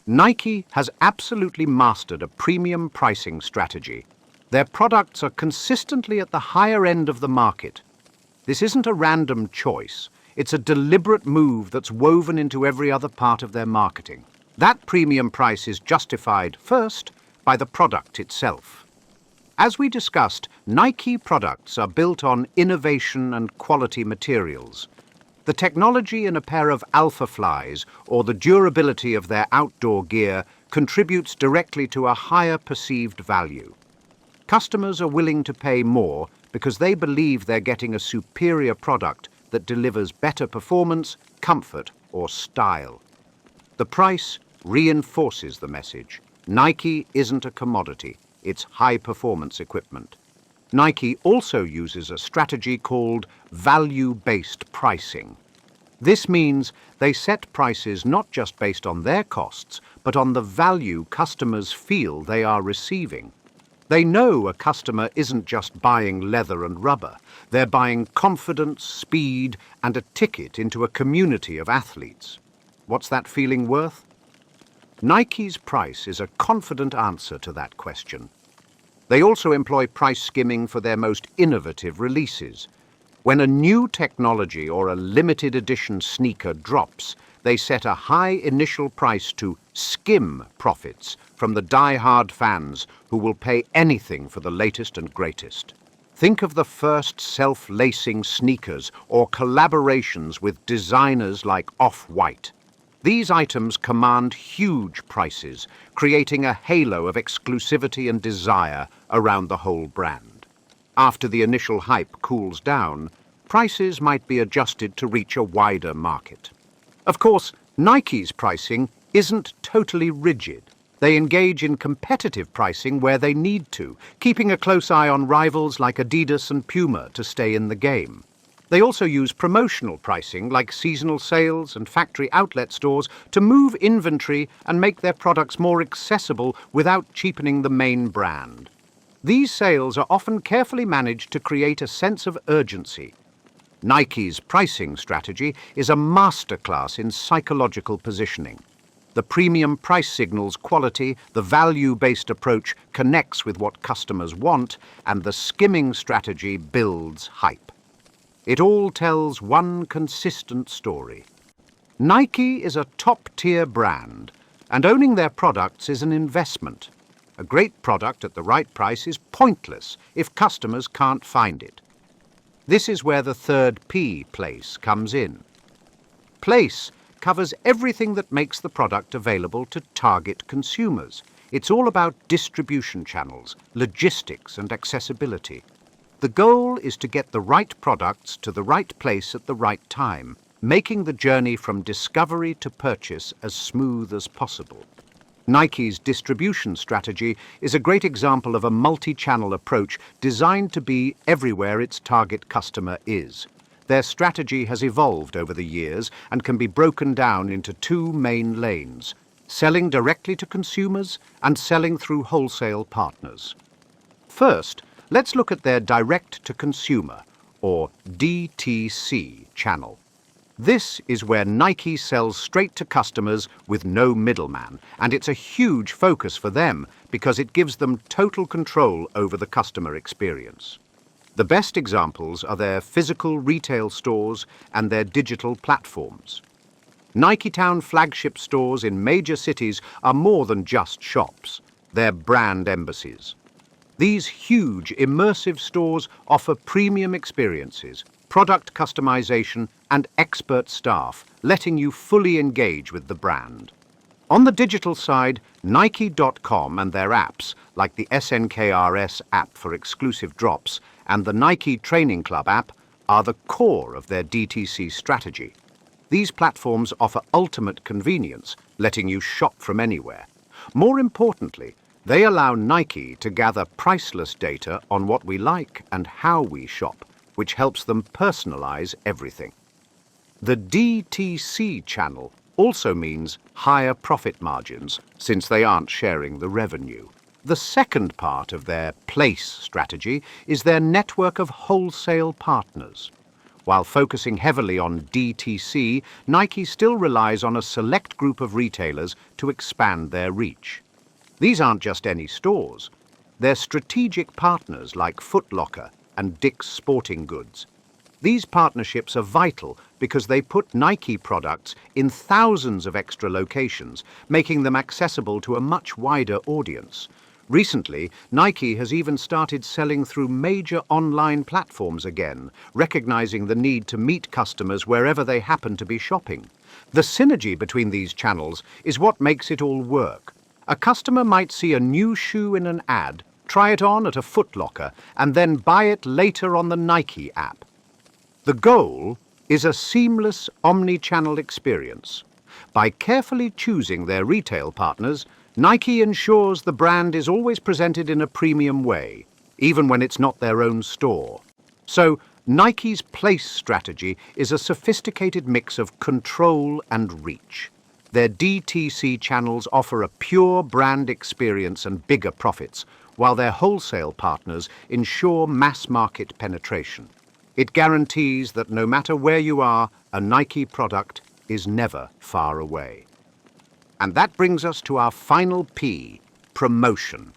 Nike has absolutely mastered a premium pricing strategy. Their products are consistently at the higher end of the market. This isn't a random choice. It's a deliberate move that's woven into every other part of their marketing. That premium price is justified, first, by the product itself. As we discussed, Nike products are built on innovation and quality materials. The technology in a pair of Alpha Flies or the durability of their outdoor gear contributes directly to a higher perceived value. Customers are willing to pay more because they believe they're getting a superior product that delivers better performance, comfort, or style. The price reinforces the message. Nike isn't a commodity, it's high-performance equipment. Nike also uses a strategy called value-based pricing. This means they set prices not just based on their costs, but on the value customers feel they are receiving. They know a customer isn't just buying leather and rubber. They're buying confidence, speed, and a ticket into a community of athletes. What's that feeling worth? Nike's price is a confident answer to that question. They also employ price skimming for their most innovative releases. When a new technology or a limited edition sneaker drops, they set a high initial price to skim profits from the die-hard fans who will pay anything for the latest and greatest. Think of the first self-lacing sneakers or collaborations with designers like Off-White. These items command huge prices, creating a halo of exclusivity and desire around the whole brand. After the initial hype cools down, prices might be adjusted to reach a wider market. Of course, Nike's pricing isn't totally rigid. They engage in competitive pricing where they need to, keeping a close eye on rivals like Adidas and Puma to stay in the game. They also use promotional pricing like seasonal sales and factory outlet stores to move inventory and make their products more accessible without cheapening the main brand. These sales are often carefully managed to create a sense of urgency. Nike's pricing strategy is a masterclass in psychological positioning. The premium price signals quality, the value-based approach connects with what customers want, and the skimming strategy builds hype. It all tells one consistent story. Nike is a top-tier brand, and owning their products is an investment. A great product at the right price is pointless if customers can't find it. This is where the third P, place, comes in. Place covers everything that makes the product available to target consumers. It's all about distribution channels, logistics, and accessibility. The goal is to get the right products to the right place at the right time, making the journey from discovery to purchase as smooth as possible. Nike's distribution strategy is a great example of a multi-channel approach designed to be everywhere its target customer is. Their strategy has evolved over the years and can be broken down into two main lanes: selling directly to consumers and selling through wholesale partners. First, let's look at their direct-to-consumer, or DTC, channel. This is where Nike sells straight to customers with no middleman, and it's a huge focus for them because it gives them total control over the customer experience. The best examples are their physical retail stores and their digital platforms. Niketown flagship stores in major cities are more than just shops. They're brand embassies. These huge, immersive stores offer premium experiences, product customization, and expert staff, letting you fully engage with the brand. On the digital side, Nike.com and their apps, like the SNKRS app for exclusive drops and the Nike Training Club app, are the core of their DTC strategy. These platforms offer ultimate convenience, letting you shop from anywhere. More importantly, they allow Nike to gather priceless data on what we like and how we shop, which helps them personalize everything. The DTC channel also means higher profit margins, since they aren't sharing the revenue. The second part of their place strategy is their network of wholesale partners. While focusing heavily on DTC, Nike still relies on a select group of retailers to expand their reach. These aren't just any stores. They're strategic partners like Foot Locker and Dick's Sporting Goods. These partnerships are vital because they put Nike products in thousands of extra locations, making them accessible to a much wider audience. Recently, Nike has even started selling through major online platforms again, recognizing the need to meet customers wherever they happen to be shopping. The synergy between these channels is what makes it all work. A customer might see a new shoe in an ad, try it on at a Foot Locker, and then buy it later on the Nike app. The goal is a seamless omni-channel experience. By carefully choosing their retail partners, Nike ensures the brand is always presented in a premium way, even when it's not their own store. So, Nike's place strategy is a sophisticated mix of control and reach. Their DTC channels offer a pure brand experience and bigger profits, while their wholesale partners ensure mass market penetration. It guarantees that no matter where you are, a Nike product is never far away. And that brings us to our final P, promotion.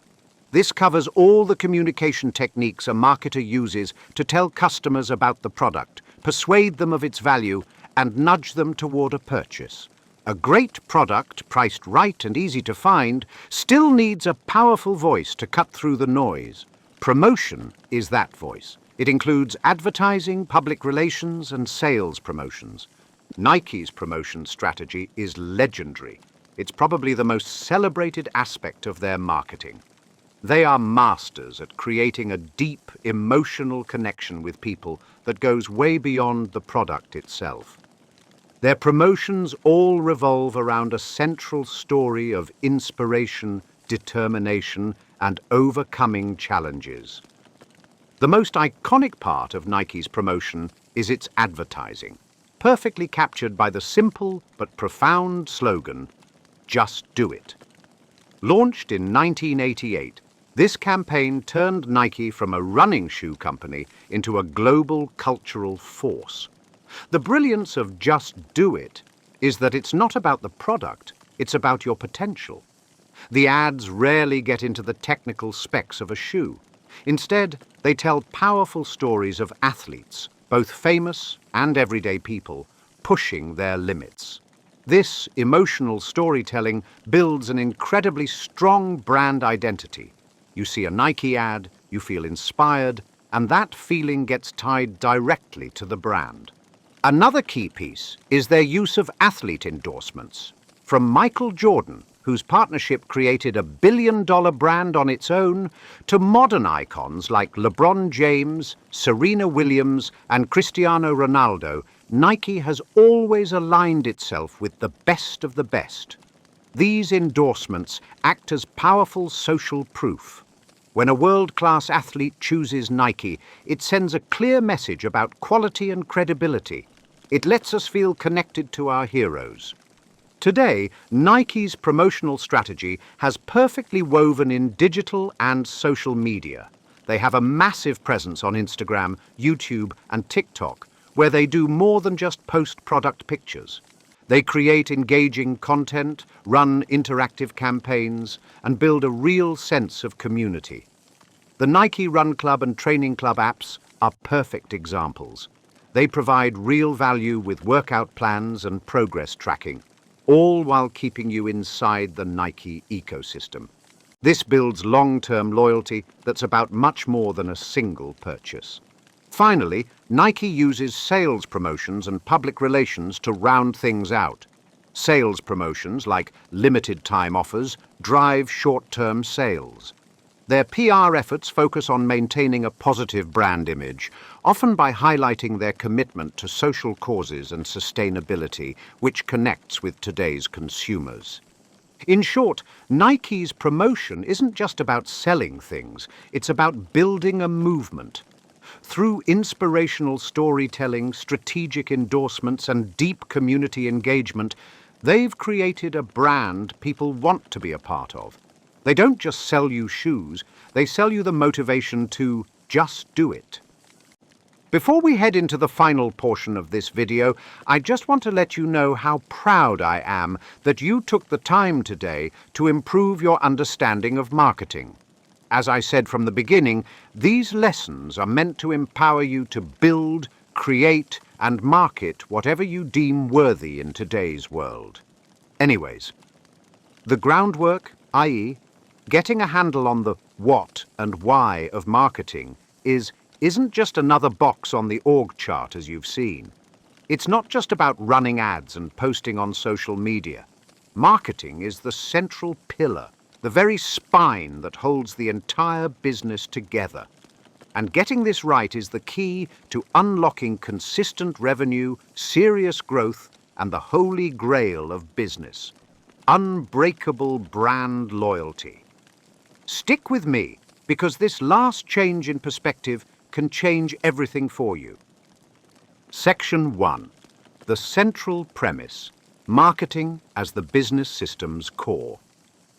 This covers all the communication techniques a marketer uses to tell customers about the product, persuade them of its value, and nudge them toward a purchase. A great product, priced right and easy to find, still needs a powerful voice to cut through the noise. Promotion is that voice. It includes advertising, public relations, and sales promotions. Nike's promotion strategy is legendary. It's probably the most celebrated aspect of their marketing. They are masters at creating a deep, emotional connection with people that goes way beyond the product itself. Their promotions all revolve around a central story of inspiration, determination, and overcoming challenges. The most iconic part of Nike's promotion is its advertising, perfectly captured by the simple but profound slogan, "Just do it." Launched in 1988, This campaign turned Nike from a running shoe company into a global cultural force. The brilliance of Just Do It is that it's not about the product, it's about your potential. The ads rarely get into the technical specs of a shoe. Instead, they tell powerful stories of athletes, both famous and everyday people, pushing their limits. This emotional storytelling builds an incredibly strong brand identity. You see a Nike ad, you feel inspired, and that feeling gets tied directly to the brand. Another key piece is their use of athlete endorsements. From Michael Jordan, whose partnership created a billion-dollar brand on its own, to modern icons like LeBron James, Serena Williams, and Cristiano Ronaldo, Nike has always aligned itself with the best of the best. These endorsements act as powerful social proof. When a world-class athlete chooses Nike, it sends a clear message about quality and credibility. It lets us feel connected to our heroes. Today, Nike's promotional strategy has perfectly woven in digital and social media. They have a massive presence on Instagram, YouTube, and TikTok, where they do more than just post product pictures. They create engaging content, run interactive campaigns, and build a real sense of community. The Nike Run Club and Training Club apps are perfect examples. They provide real value with workout plans and progress tracking, all while keeping you inside the Nike ecosystem. This builds long-term loyalty that's about much more than a single purchase. Finally, Nike uses sales promotions and public relations to round things out. Sales promotions, like limited-time offers, drive short-term sales. Their PR efforts focus on maintaining a positive brand image, often by highlighting their commitment to social causes and sustainability, which connects with today's consumers. In short, Nike's promotion isn't just about selling things, it's about building a movement. Through inspirational storytelling, strategic endorsements, and deep community engagement, they've created a brand people want to be a part of. They don't just sell you shoes, they sell you the motivation to just do it. Before we head into the final portion of this video, I just want to let you know how proud I am that you took the time today to improve your understanding of marketing. As I said from the beginning, these lessons are meant to empower you to build, create, and market whatever you deem worthy in today's world. Anyways, the groundwork, i.e., getting a handle on the what and why of marketing, isn't just another box on the org chart as you've seen. It's not just about running ads and posting on social media. Marketing is the central pillar, the very spine that holds the entire business together. And getting this right is the key to unlocking consistent revenue, serious growth, and the holy grail of business: unbreakable brand loyalty. Stick with me, because this last change in perspective can change everything for you. Section 1. The central premise: marketing as the business system's core.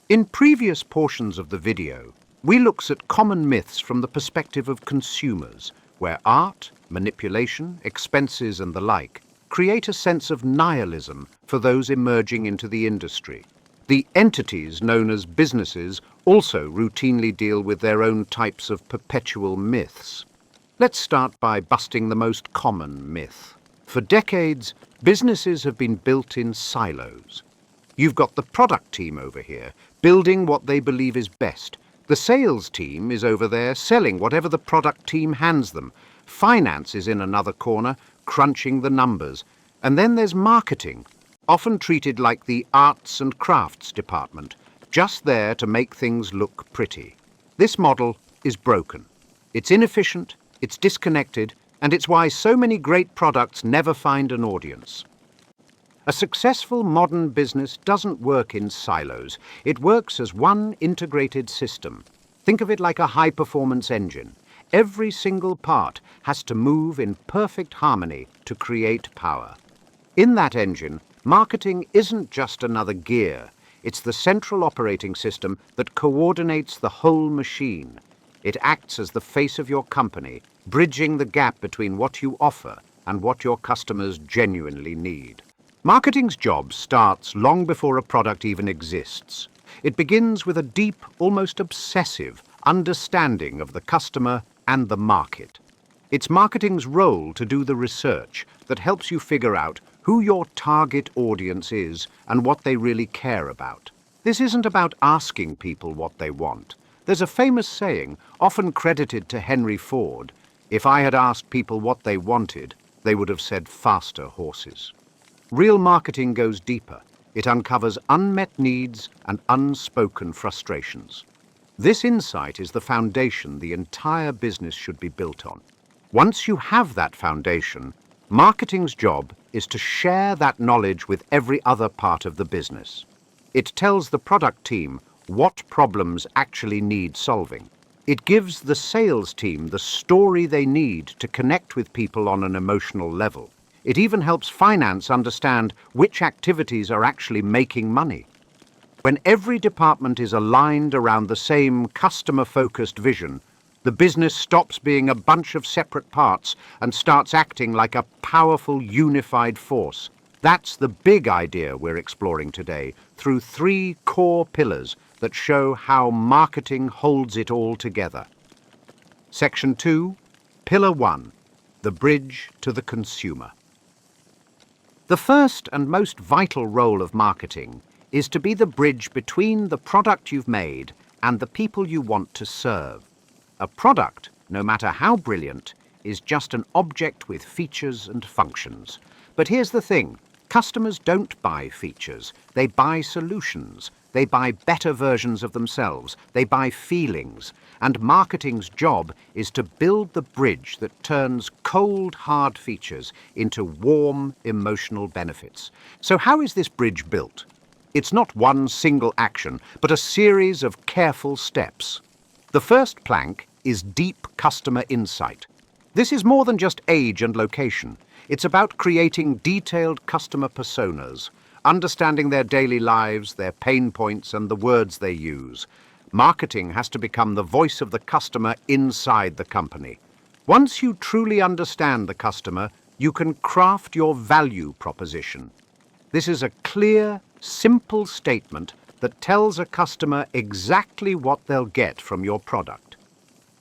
In previous portions of the video, we looked at common myths from the perspective of consumers, where art, manipulation, expenses, and the like create a sense of nihilism for those emerging into the industry. The entities known as businesses also routinely deal with their own types of perpetual myths. Let's start by busting the most common myth. For decades, businesses have been built in silos. You've got the product team over here, building what they believe is best. The sales team is over there selling whatever the product team hands them. Finance is in another corner, crunching the numbers. And then there's marketing, often treated like the arts and crafts department, just there to make things look pretty. This model is broken. It's inefficient, it's disconnected, and it's why so many great products never find an audience. A successful modern business doesn't work in silos. It works as one integrated system. Think of it like a high-performance engine. Every single part has to move in perfect harmony to create power. In that engine, marketing isn't just another gear. It's the central operating system that coordinates the whole machine. It acts as the face of your company, bridging the gap between what you offer and what your customers genuinely need. Marketing's job starts long before a product even exists. It begins with a deep, almost obsessive understanding of the customer and the market. It's marketing's role to do the research that helps you figure out who your target audience is and what they really care about. This isn't about asking people what they want. There's a famous saying, often credited to Henry Ford, "If I had asked people what they wanted, they would have said faster horses." Real marketing goes deeper. It uncovers unmet needs and unspoken frustrations. This insight is the foundation the entire business should be built on. Once you have that foundation, marketing's job is to share that knowledge with every other part of the business. It tells the product team what problems actually need solving. It gives the sales team the story they need to connect with people on an emotional level. It even helps finance understand which activities are actually making money. When every department is aligned around the same customer-focused vision, the business stops being a bunch of separate parts and starts acting like a powerful, unified force. That's the big idea we're exploring today through 3 core pillars that show how marketing holds it all together. Section 2, Pillar 1, the bridge to the consumer. The first and most vital role of marketing is to be the bridge between the product you've made and the people you want to serve. A product, no matter how brilliant, is just an object with features and functions. But here's the thing. Customers don't buy features. They buy solutions. They buy better versions of themselves. They buy feelings. And marketing's job is to build the bridge that turns cold, hard features into warm, emotional benefits. So how is this bridge built? It's not one single action, but a series of careful steps. The first plank is deep customer insight. This is more than just age and location. It's about creating detailed customer personas, understanding their daily lives, their pain points, and the words they use. Marketing has to become the voice of the customer inside the company. Once you truly understand the customer, you can craft your value proposition. This is a clear, simple statement that tells a customer exactly what they'll get from your product.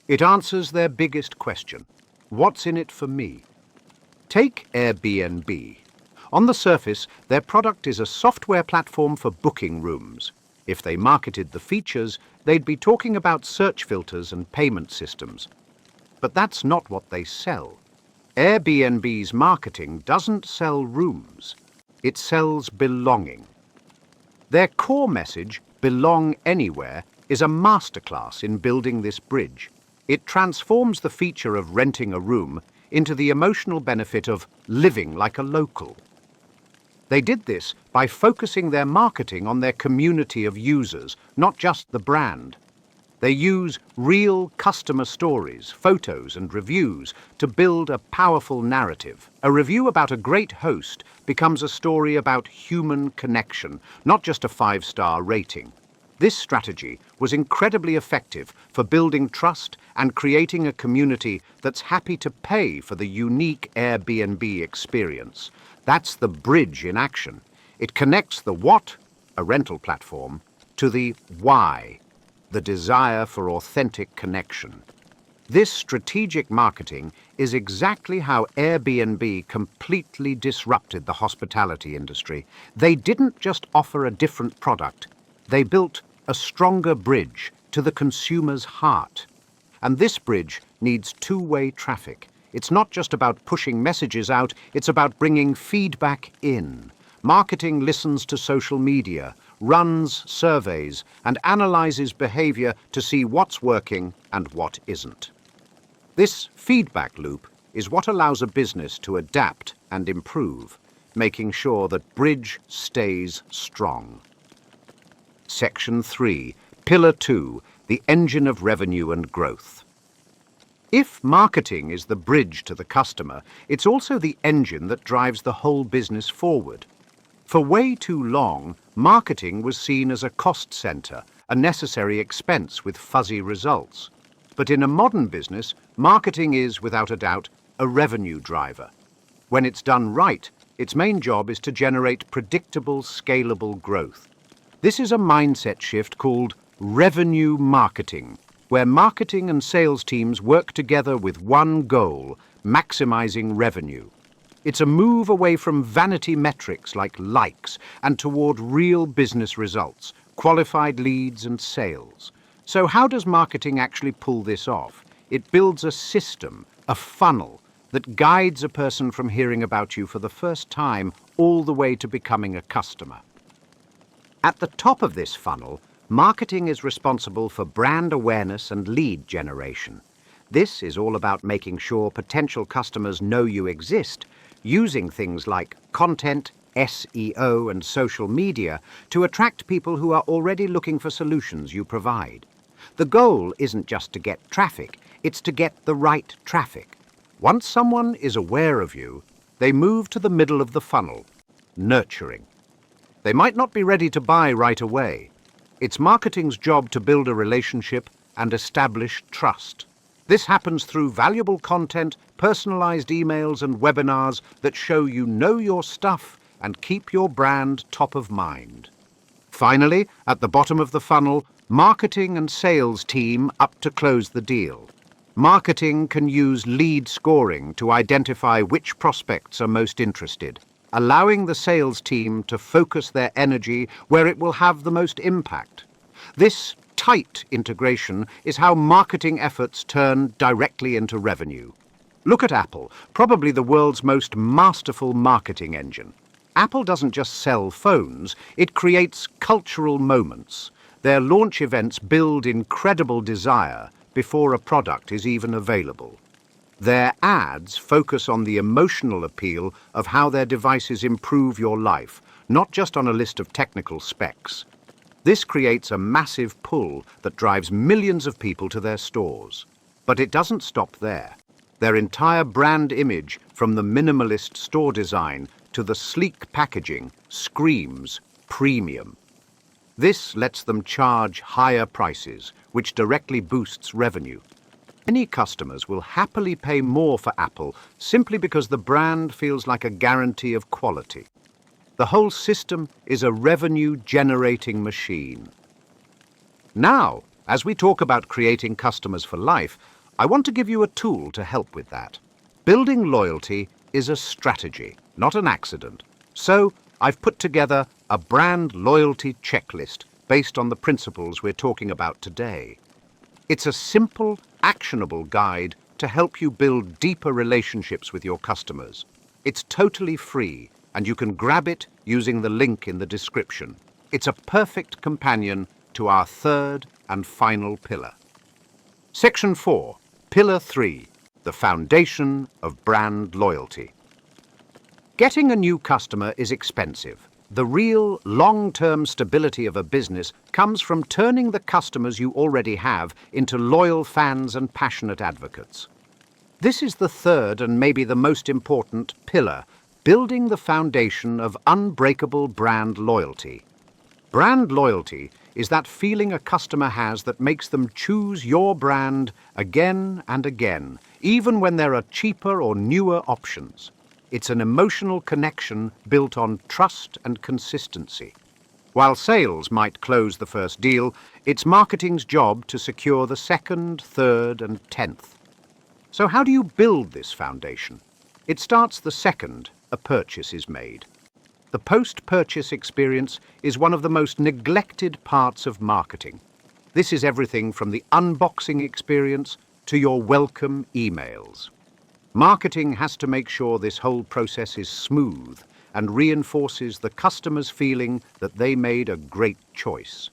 It answers their biggest question: what's in it for me? Take Airbnb. On the surface, their product is a software platform for booking rooms. If they marketed the features, they'd be talking about search filters and payment systems. But that's not what they sell. Airbnb's marketing doesn't sell rooms. It sells belonging. Their core message, "Belong Anywhere," is a masterclass in building this bridge. It transforms the feature of renting a room into the emotional benefit of living like a local. They did this by focusing their marketing on their community of users, not just the brand. They use real customer stories, photos, and reviews to build a powerful narrative. A review about a great host becomes a story about human connection, not just a 5-star rating. This strategy was incredibly effective for building trust and creating a community that's happy to pay for the unique Airbnb experience. That's the bridge in action. It connects the what, a rental platform, to the why, the desire for authentic connection. This strategic marketing is exactly how Airbnb completely disrupted the hospitality industry. They didn't just offer a different product. They built a stronger bridge to the consumer's heart. And this bridge needs two-way traffic. It's not just about pushing messages out, it's about bringing feedback in. Marketing listens to social media, runs surveys, and analyzes behavior to see what's working and what isn't. This feedback loop is what allows a business to adapt and improve, making sure that bridge stays strong. Section 3, Pillar 2, the engine of revenue and growth. If marketing is the bridge to the customer, it's also the engine that drives the whole business forward. For way too long, marketing was seen as a cost center, a necessary expense with fuzzy results. But in a modern business, marketing is, without a doubt, a revenue driver. When it's done right, its main job is to generate predictable, scalable growth. This is a mindset shift called revenue marketing, where marketing and sales teams work together with one goal: maximizing revenue. It's a move away from vanity metrics like likes and toward real business results, qualified leads and sales. So how does marketing actually pull this off? It builds a system, a funnel, that guides a person from hearing about you for the first time all the way to becoming a customer. At the top of this funnel, marketing is responsible for brand awareness and lead generation. This is all about making sure potential customers know you exist, using things like content, SEO, and social media to attract people who are already looking for solutions you provide. The goal isn't just to get traffic, it's to get the right traffic. Once someone is aware of you, they move to the middle of the funnel, nurturing. They might not be ready to buy right away. It's marketing's job to build a relationship and establish trust. This happens through valuable content, personalized emails and webinars that show you know your stuff and keep your brand top of mind. Finally, at the bottom of the funnel, marketing and sales team up to close the deal. Marketing can use lead scoring to identify which prospects are most interested, allowing the sales team to focus their energy where it will have the most impact. This tight integration is how marketing efforts turn directly into revenue. Look at Apple, probably the world's most masterful marketing engine. Apple doesn't just sell phones, it creates cultural moments. Their launch events build incredible desire before a product is even available. Their ads focus on the emotional appeal of how their devices improve your life, not just on a list of technical specs. This creates a massive pull that drives millions of people to their stores. But it doesn't stop there. Their entire brand image, from the minimalist store design to the sleek packaging, screams premium. This lets them charge higher prices, which directly boosts revenue. Many customers will happily pay more for Apple simply because the brand feels like a guarantee of quality. The whole system is a revenue-generating machine. Now, as we talk about creating customers for life, I want to give you a tool to help with that. Building loyalty is a strategy, not an accident. So, I've put together a brand loyalty checklist based on the principles we're talking about today. It's a simple, actionable guide to help you build deeper relationships with your customers. It's totally free, and you can grab it using the link in the description. It's a perfect companion to our third and final pillar. Section 4, Pillar 3, the foundation of brand loyalty. Getting a new customer is expensive. The real long-term stability of a business comes from turning the customers you already have into loyal fans and passionate advocates. This is the third and maybe the most important pillar, building the foundation of unbreakable brand loyalty. Brand loyalty is that feeling a customer has that makes them choose your brand again and again, even when there are cheaper or newer options. It's an emotional connection built on trust and consistency. While sales might close the first deal, it's marketing's job to secure the second, third, and 10th. So how do you build this foundation? It starts the second a purchase is made. The post-purchase experience is one of the most neglected parts of marketing. This is everything from the unboxing experience to your welcome emails. Marketing has to make sure this whole process is smooth and reinforces the customer's feeling that they made a great choice.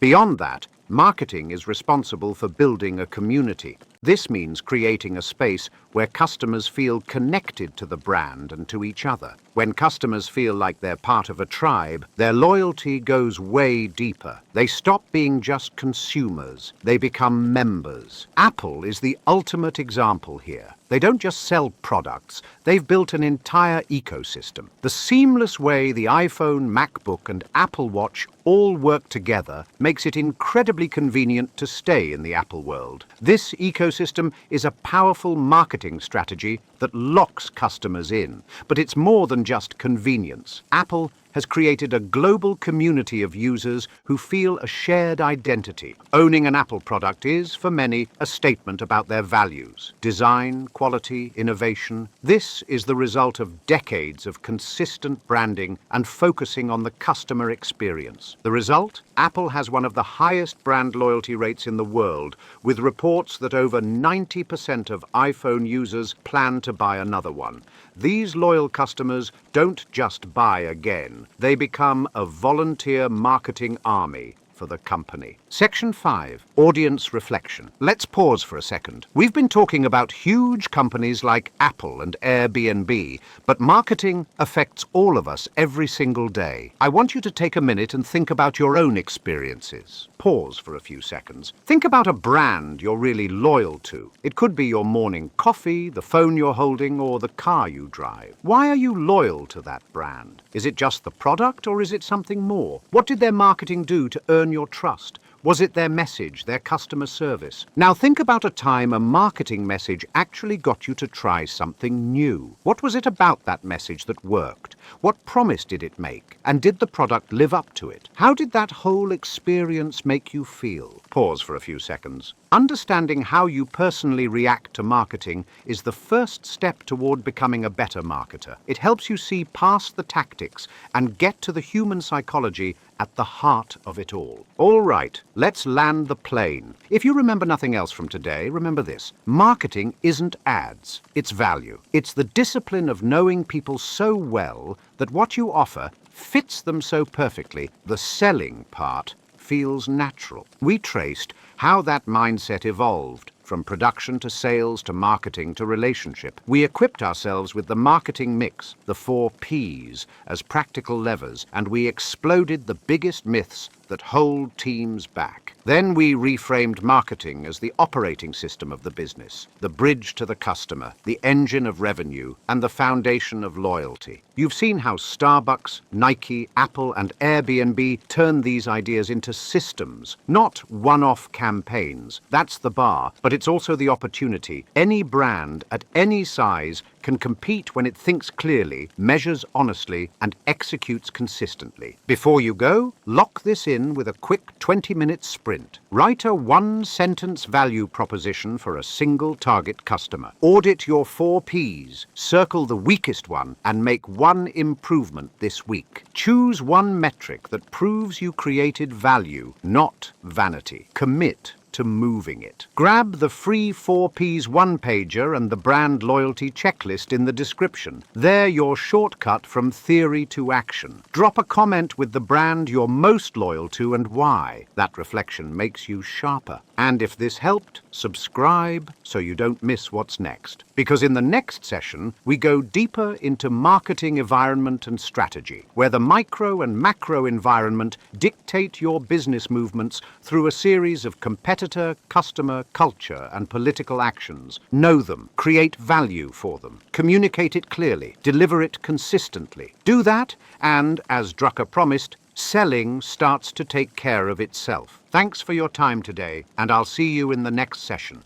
Beyond that, marketing is responsible for building a community. This means creating a space where customers feel connected to the brand and to each other. When customers feel like they're part of a tribe, their loyalty goes way deeper. They stop being just consumers. They become members. Apple is the ultimate example here. They don't just sell products, they've built an entire ecosystem. The seamless way the iPhone, MacBook, and Apple Watch all work together makes it incredibly convenient to stay in the Apple world. This ecosystem is a powerful marketing strategy that locks customers in. But it's more than just convenience. Apple has created a global community of users who feel a shared identity. Owning an Apple product is, for many, a statement about their values. Design, quality, innovation. This is the result of decades of consistent branding and focusing on the customer experience. The result? Apple has one of the highest brand loyalty rates in the world, with reports that over 90% of iPhone users plan to buy another one. These loyal customers don't just buy again. They become a volunteer marketing army for the company. Section 5, Audience Reflection. Let's pause for a second. We've been talking about huge companies like Apple and Airbnb, but marketing affects all of us every single day. I want you to take a minute and think about your own experiences. Pause for a few seconds. Think about a brand you're really loyal to. It could be your morning coffee, the phone you're holding, or the car you drive. Why are you loyal to that brand? Is it just the product, or is it something more? What did their marketing do to earn your trust? Was it their message, their customer service? Now think about a time a marketing message actually got you to try something new. What was it about that message that worked? What promise did it make? And did the product live up to it? How did that whole experience make you feel? Pause for a few seconds. Understanding how you personally react to marketing is the first step toward becoming a better marketer. It helps you see past the tactics and get to the human psychology at the heart of it all. All right, let's land the plane. If you remember nothing else from today, remember this. Marketing isn't ads, it's value. It's the discipline of knowing people so well that what you offer fits them so perfectly, the selling part feels natural. We traced how that mindset evolved from production to sales to marketing to relationship. We equipped ourselves with the marketing mix, the 4 Ps, as practical levers, and we exploded the biggest myths that hold teams back. Then we reframed marketing as the operating system of the business, the bridge to the customer, the engine of revenue, and the foundation of loyalty. You've seen how Starbucks, Nike, Apple, and Airbnb turn these ideas into systems, not one-off campaigns. That's the bar, but it's also the opportunity. Any brand at any size can compete when it thinks clearly, measures honestly, and executes consistently. Before you go, lock this in with a quick 20-minute sprint. Write a 1-sentence value proposition for a single target customer. Audit your 4 Ps, circle the weakest one, and make one improvement this week. Choose one metric that proves you created value, not vanity. Commit to moving it. Grab the free 4 Ps one-pager and the brand loyalty checklist in the description. They're your shortcut from theory to action. Drop a comment with the brand you're most loyal to and why. That reflection makes you sharper. And if this helped, subscribe so you don't miss what's next. Because in the next session, we go deeper into marketing environment and strategy, where the micro and macro environment dictate your business movements through a series of competitor, customer, culture, and political actions. Know them, create value for them, communicate it clearly, deliver it consistently. Do that, and, as Drucker promised, selling starts to take care of itself. Thanks for your time today, and I'll see you in the next session.